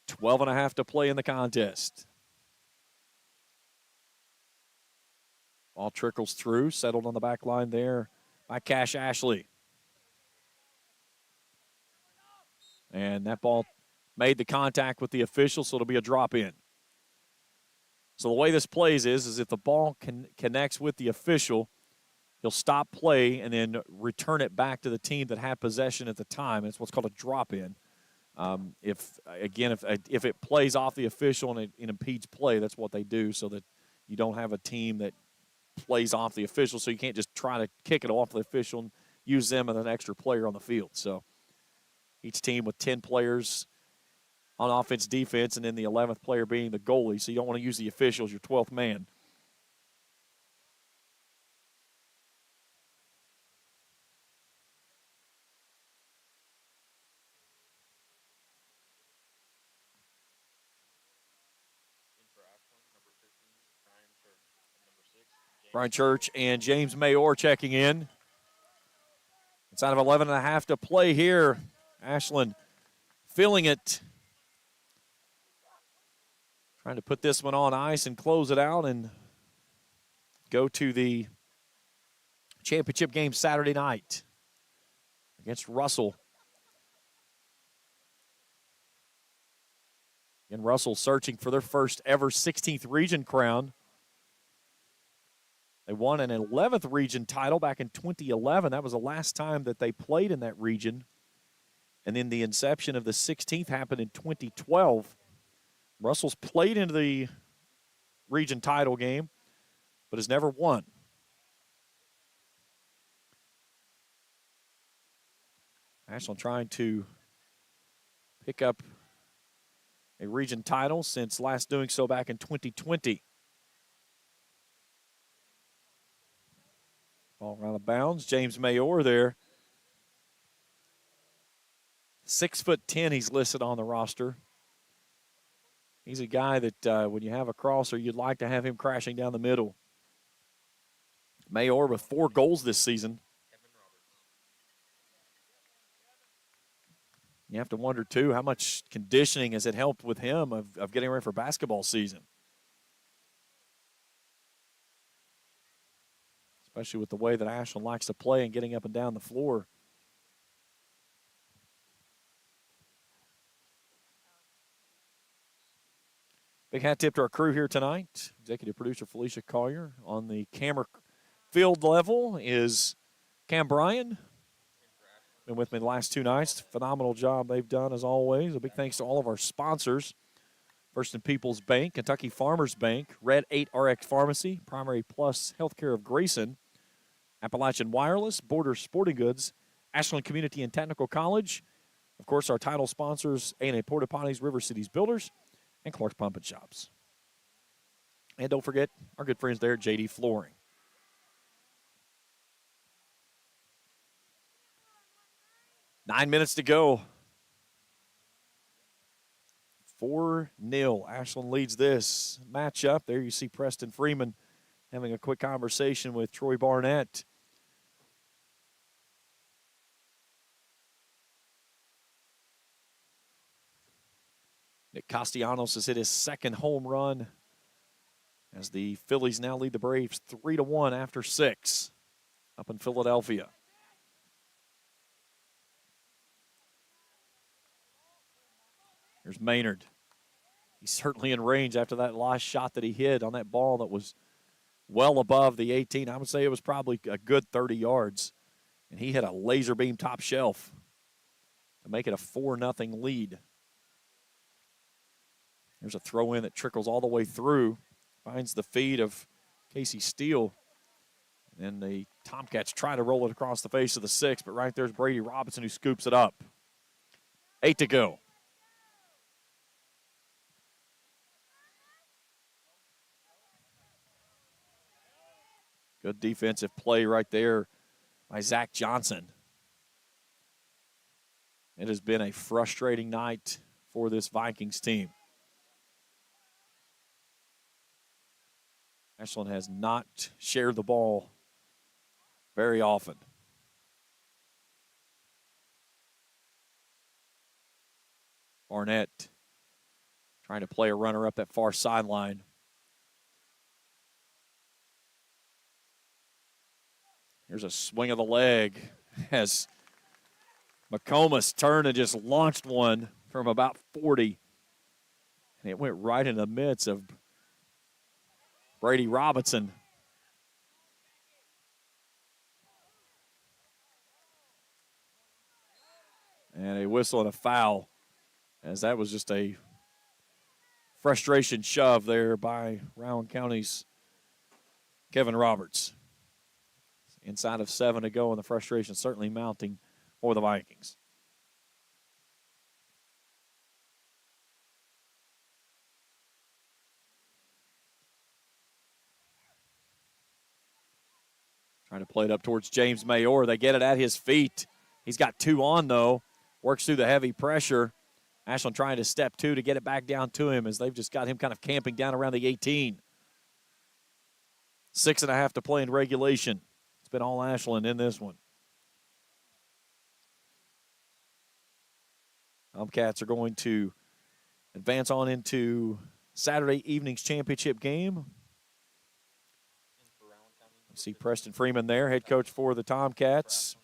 Twelve and a half to play in the contest. Ball trickles through, settled on the back line there by Cash Ashley. And that ball made the contact with the official, so it'll be a drop in. So the way this plays is if the ball connects with the official, he'll stop play and then return it back to the team that had possession at the time. It's what's called a drop in. If it plays off the official and it impedes play, that's what they do so that you don't have a team that plays off the official, so you can't just try to kick it off the official and use them as an extra player on the field. So each team with 10 players on offense, defense, and then the 11th player being the goalie, so you don't want to use the official as your 12th man. Brian Church and James Mayor checking in. Inside of 11 and a half to play here. Ashland filling it. Trying to put this one on ice and close it out and go to the championship game Saturday night against Russell. And Russell searching for their first ever 16th region crown. They won an 11th region title back in 2011. That was the last time that they played in that region. And then the inception of the 16th happened in 2012. Russell's played into the region title game, but has never won. Ashland trying to pick up a region title since last doing so back in 2020. Ball around the bounds. James Mayor there. 6'10", he's listed on the roster. He's a guy that when you have a crosser, you'd like to have him crashing down the middle. Mayor with 4 goals this season. You have to wonder, too, how much conditioning has it helped with him of getting ready for basketball season? Especially with the way that Ashland likes to play and getting up and down the floor. Big hat tip to our crew here tonight. Executive producer Felicia Collier. On the camera field level is Cam Bryan. Been with me the last 2 nights. Phenomenal job they've done as always. A big thanks to all of our sponsors. First and People's Bank, Kentucky Farmers Bank, Red 8 RX Pharmacy, Primary Plus Healthcare of Grayson, Appalachian Wireless, Border Sporting Goods, Ashland Community and Technical College. Of course, our title sponsors, A&A Porta Potties, River Cities Builders, and Clark's Pump and Shops. And don't forget our good friends there at JD Flooring. Nine minutes to go. 4-0. Ashland leads this matchup. There you see Preston Freeman having a quick conversation with Troy Barnett. Nick Castellanos has hit his 2nd home run as the Phillies now lead the Braves 3-1 after 6 up in Philadelphia. There's Maynard. He's certainly in range after that last shot that he hit on that ball that was well above the 18. I would say it was probably a good 30 yards. And he hit a laser beam top shelf to make it a 4-0 lead. There's a throw in that trickles all the way through, finds the feet of Casey Steele. And the Tomcats try to roll it across the face of the 6, but right there's Brady Robinson who scoops it up. 8 to go. Good defensive play right there by Zach Johnson. It has been a frustrating night for this Vikings team. Ashland has not shared the ball very often. Barnett trying to play a runner up that far sideline. Here's a swing of the leg as McComas turned and just launched one from about 40. And it went right in the midst of Brady Robinson. And a whistle and a foul, as that was just a frustration shove there by Rowan County's Kevin Roberts. Inside of 7 to go, and the frustration certainly mounting for the Vikings. Trying to play it up towards James Mayor. They get it at his feet. He's got 2 on, though. Works through the heavy pressure. Ashland trying to step 2 to get it back down to him as they've just got him kind of camping down around the 18. 6.5 to play in regulation. It's been all Ashland in this one. Tomcats are going to advance on into Saturday evening's championship game. You see Preston Freeman there, head coach for the Tomcats.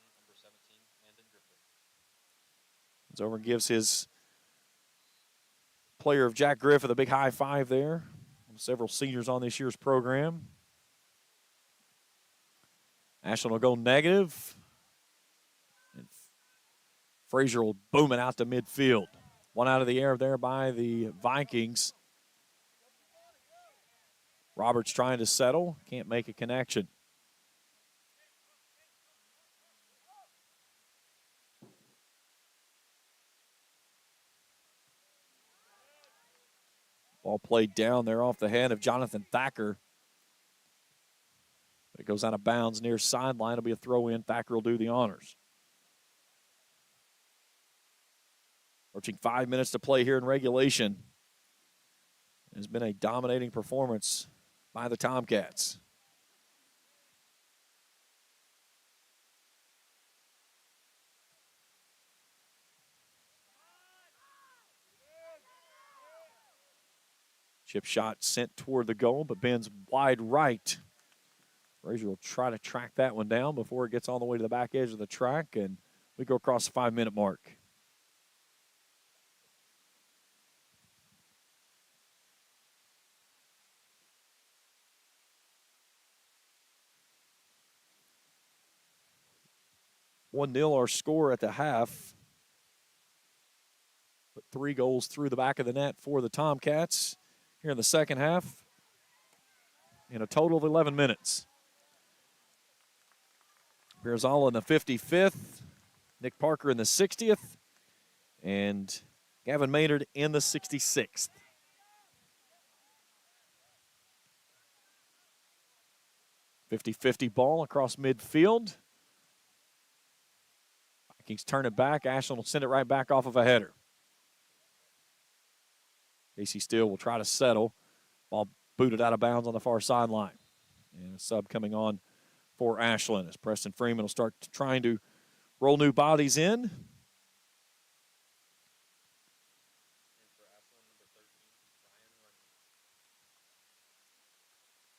Comes over and gives his player of Jack Griffith a big high five there. Several seniors on this year's program. Ashland will go negative. And Frazier will boom it out to midfield. One out of the air there by the Vikings. Roberts trying to settle. Can't make a connection. Ball played down there off the hand of Jonathan Thacker. It goes out of bounds near sideline. It'll be a throw in. Thacker will do the honors. Approaching 5 minutes to play here in regulation. It has been a dominating performance by the Tomcats. Chip shot sent toward the goal, but bends wide right. Frazier will try to track that one down before it gets all the way to the back edge of the track, and we go across the 5-minute mark. One 1-0 our score at the half. Put 3 goals through the back of the net for the Tomcats here in the second half in a total of 11 minutes. Pirzala in the 55th, Nick Parker in the 60th, and Gavin Maynard in the 66th. .50-50 ball across midfield. Vikings turn it back. Ashland will send it right back off of a header. Casey Steele will try to settle. Ball booted out of bounds on the far sideline. And a sub coming on for Ashland as Preston Freeman will start trying to roll new bodies in.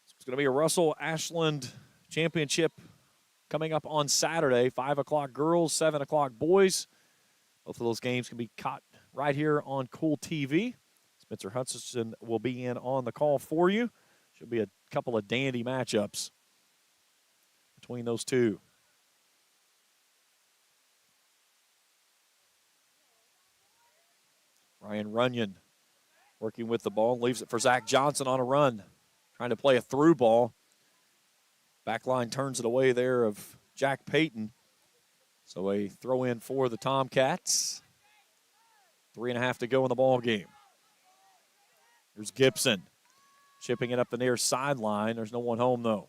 It's going to be a Russell Ashland championship coming up on Saturday, 5 o'clock girls, 7 o'clock boys. Both of those games can be caught right here on Kool TV. Spencer Hutchinson will be in on the call for you. Should be a couple of dandy matchups between those two. Ryan Runyon working with the ball, leaves it for Zach Johnson on a run, trying to play a through ball. Backline turns it away there of Jack Payton. So a throw in for the Tomcats. 3.5 to go in the ball game. Here's Gibson chipping it up the near sideline. There's no one home though.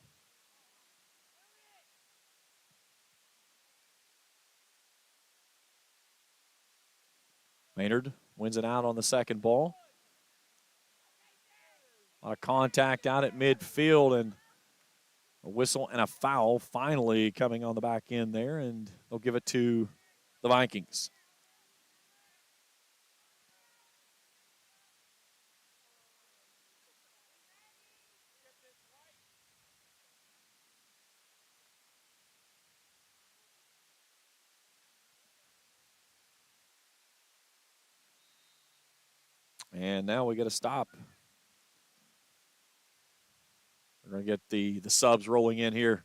Maynard wins it out on the second ball. A lot of contact out at midfield, and a whistle and a foul finally coming on the back end there, and they'll give it to the Vikings. And now we get a stop. We're going to get the subs rolling in here.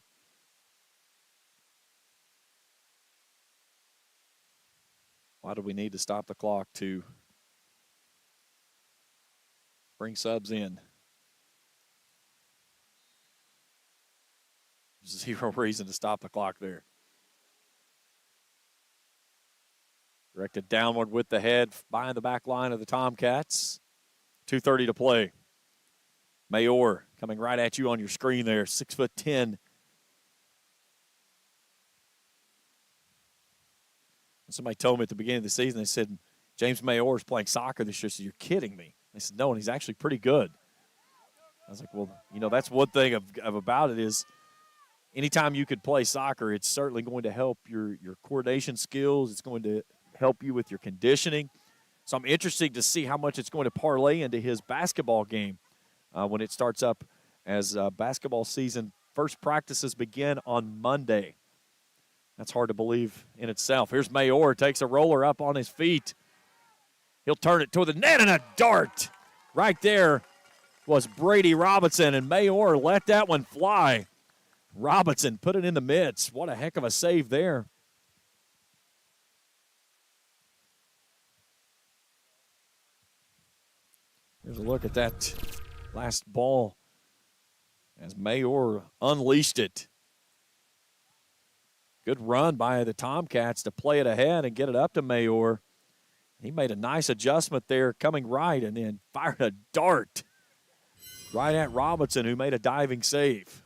Why do we need to stop the clock to bring subs in? Zero reason to stop the clock there. Directed downward with the head behind the back line of the Tomcats. 2:30 to play. Mayor coming right at you on your screen there, 6'10". Somebody told me at the beginning of the season, they said, James Mayor is playing soccer this year. So you're kidding me. They said, no, and he's actually pretty good. I was like, well, you know, that's one thing about it is anytime you could play soccer, it's certainly going to help your coordination skills. It's going to help you with your conditioning. So I'm interested to see how much it's going to parlay into his basketball game when it starts up as basketball season. First practices begin on Monday. That's hard to believe in itself. Here's Mayor, takes a roller up on his feet. He'll turn it toward the net and a dart. Right there was Brady Robinson, and Mayor let that one fly. Robinson put it in the midst. What a heck of a save there. Here's a look at that last ball as Mayor unleashed it. Good run by the Tomcats to play it ahead and get it up to Mayor. He made a nice adjustment there coming right and then fired a dart right at Robinson, who made a diving save.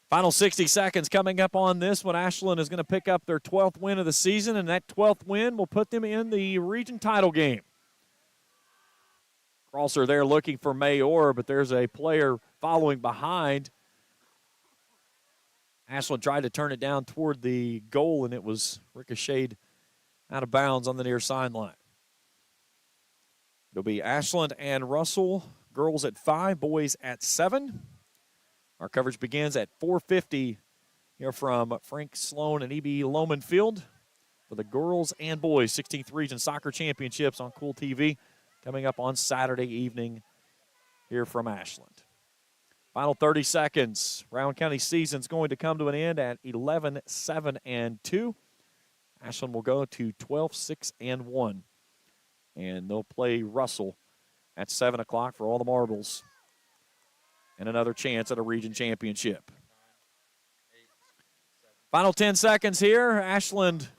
Final 60 seconds coming up on this one. Ashland is going to pick up their 12th win of the season, and that 12th win will put them in the region title game. Crosser there looking for Mayor, but there's a player following behind. Ashland tried to turn it down toward the goal, and it was ricocheted out of bounds on the near sideline. It'll be Ashland and Russell, girls at 5, boys at 7. Our coverage begins at 4:50 here from Frank Sloan and E.B. Lohman Field for the girls and boys 16th Region Soccer Championships on Kool TV. Coming up on Saturday evening here from Ashland. Final 30 seconds. Rowan County season's going to come to an end at 11-7-2. Ashland will go to 12-6-1. And they'll play Russell at 7 o'clock for all the marbles. And another chance at a region championship. Final 10 seconds here. Ashland,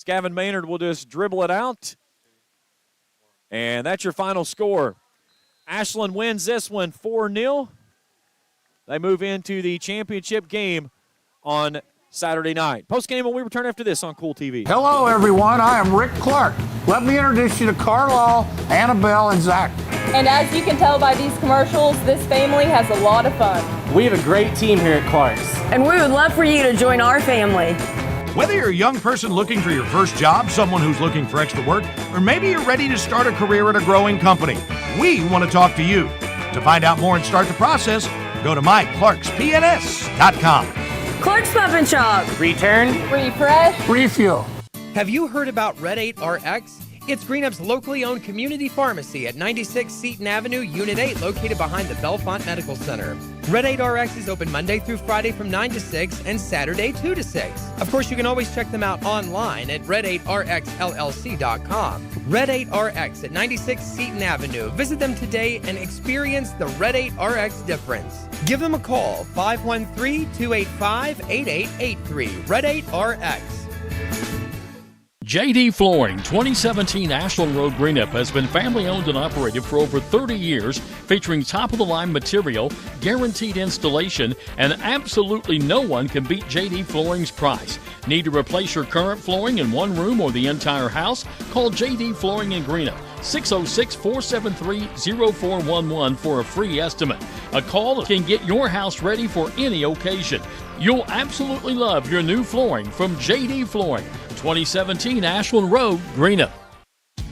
Gavin Maynard will just dribble it out. And that's your final score. Ashland wins this one 4-0. They move into the championship game on Saturday night. Post-game when we return after this on Kool TV. Hello, everyone. I am Rick Clark. Let me introduce you to Carlisle, Annabelle, and Zach. And as you can tell by these commercials, this family has a lot of fun. We have a great team here at Clark's. And we would love for you to join our family. Whether you're a young person looking for your first job, someone who's looking for extra work, or maybe you're ready to start a career at a growing company, we want to talk to you. To find out more and start the process, go to myclarkspns.com. Clark's Pump and Shop. Return. Refresh. Refuel. Have you heard about Red 8 RX? It's Green Up's locally owned community pharmacy at 96 Seton Avenue, Unit 8, located behind the Bellefonte Medical Center. Red 8 RX is open Monday through Friday from 9 to 6 and Saturday 2 to 6. Of course, you can always check them out online at red8rxllc.com. Red 8 RX at 96 Seton Avenue. Visit them today and experience the Red 8 RX difference. Give them a call, 513-285-8883. Red 8 RX. JD Flooring, 2017 Ashland Road, Greenup, has been family owned and operated for over 30 years, featuring top-of-the-line material, guaranteed installation, and absolutely no one can beat JD Flooring's price. Need to replace your current flooring in one room or the entire house? Call JD Flooring in Greenup, 606-473-0411 for a free estimate. A call can get your house ready for any occasion. You'll absolutely love your new flooring from JD Flooring, 2017 Ashland Road, Greenup.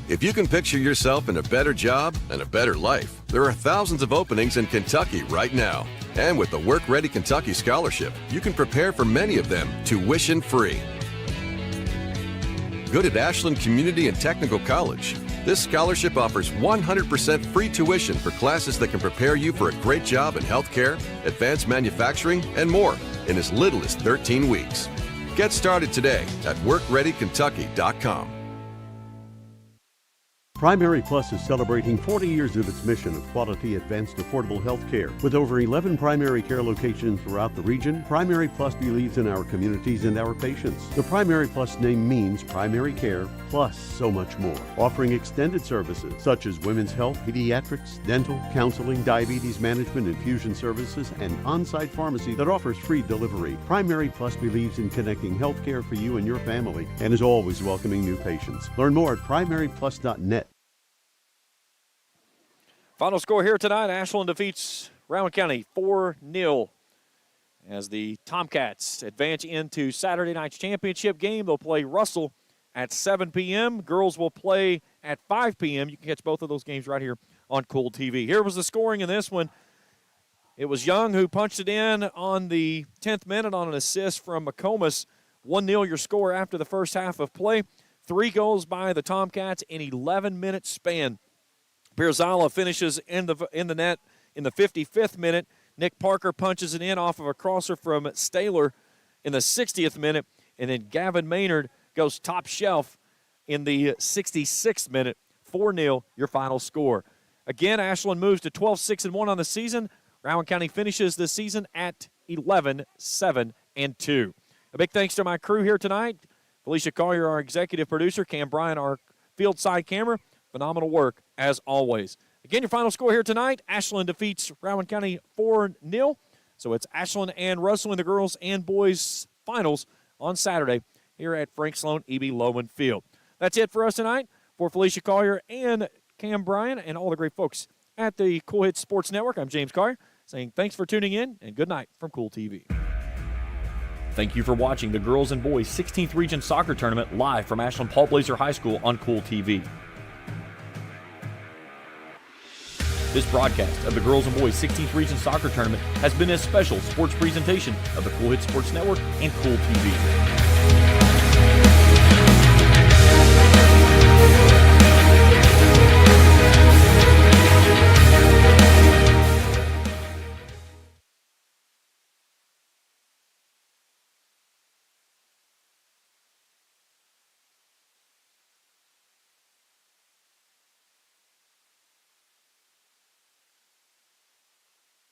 If you can picture yourself in a better job and a better life, there are thousands of openings in Kentucky right now. And with the Work Ready Kentucky Scholarship, you can prepare for many of them tuition-free. Good at Ashland Community and Technical College. This scholarship offers 100% free tuition for classes that can prepare you for a great job in healthcare, advanced manufacturing, and more in as little as 13 weeks. Get started today at workreadykentucky.com. Primary Plus is celebrating 40 years of its mission of quality, advanced, affordable health care. With over 11 primary care locations throughout the region, Primary Plus believes in our communities and our patients. The Primary Plus name means primary care plus so much more, offering extended services such as women's health, pediatrics, dental, counseling, diabetes management, infusion services, and on-site pharmacy that offers free delivery. Primary Plus believes in connecting health care for you and your family and is always welcoming new patients. Learn more at primaryplus.net. Final score here tonight, Ashland defeats Rowan County 4-0 as the Tomcats advance into Saturday night's championship game. They'll play Russell at 7 p.m. Girls will play at 5 p.m. You can catch both of those games right here on Kool TV. Here was the scoring in this one. It was Young who punched it in on the 10th minute on an assist from McComas. 1-0 your score after the first half of play. 3 goals by the Tomcats in 11-minute span. Pirzala finishes in the net in the 55th minute. Nick Parker punches it in off of a crosser from Staylor in the 60th minute. And then Gavin Maynard goes top shelf in the 66th minute. 4-0, your final score. Again, Ashland moves to 12-6-1 on the season. Rowan County finishes the season at 11-7-2. A big thanks to my crew here tonight. Felicia Collier, our executive producer. Cam Bryan, our field side camera. Phenomenal work, as always. Again, your final score here tonight, Ashland defeats Rowan County 4-0. So it's Ashland and Russell in the girls and boys finals on Saturday here at Frank Sloan E.B. Loman Field. That's it for us tonight. For Felicia Collier and Cam Bryan and all the great folks at the Kool Hits Sports Network, I'm James Collier saying thanks for tuning in and good night from Kool TV. Thank you for watching the girls and boys 16th Region Soccer Tournament live from Ashland Paul Blazer High School on Kool TV. This broadcast of the Girls and Boys 16th Region Soccer Tournament has been a special sports presentation of the Kool Hits Sports Network and Kool TV.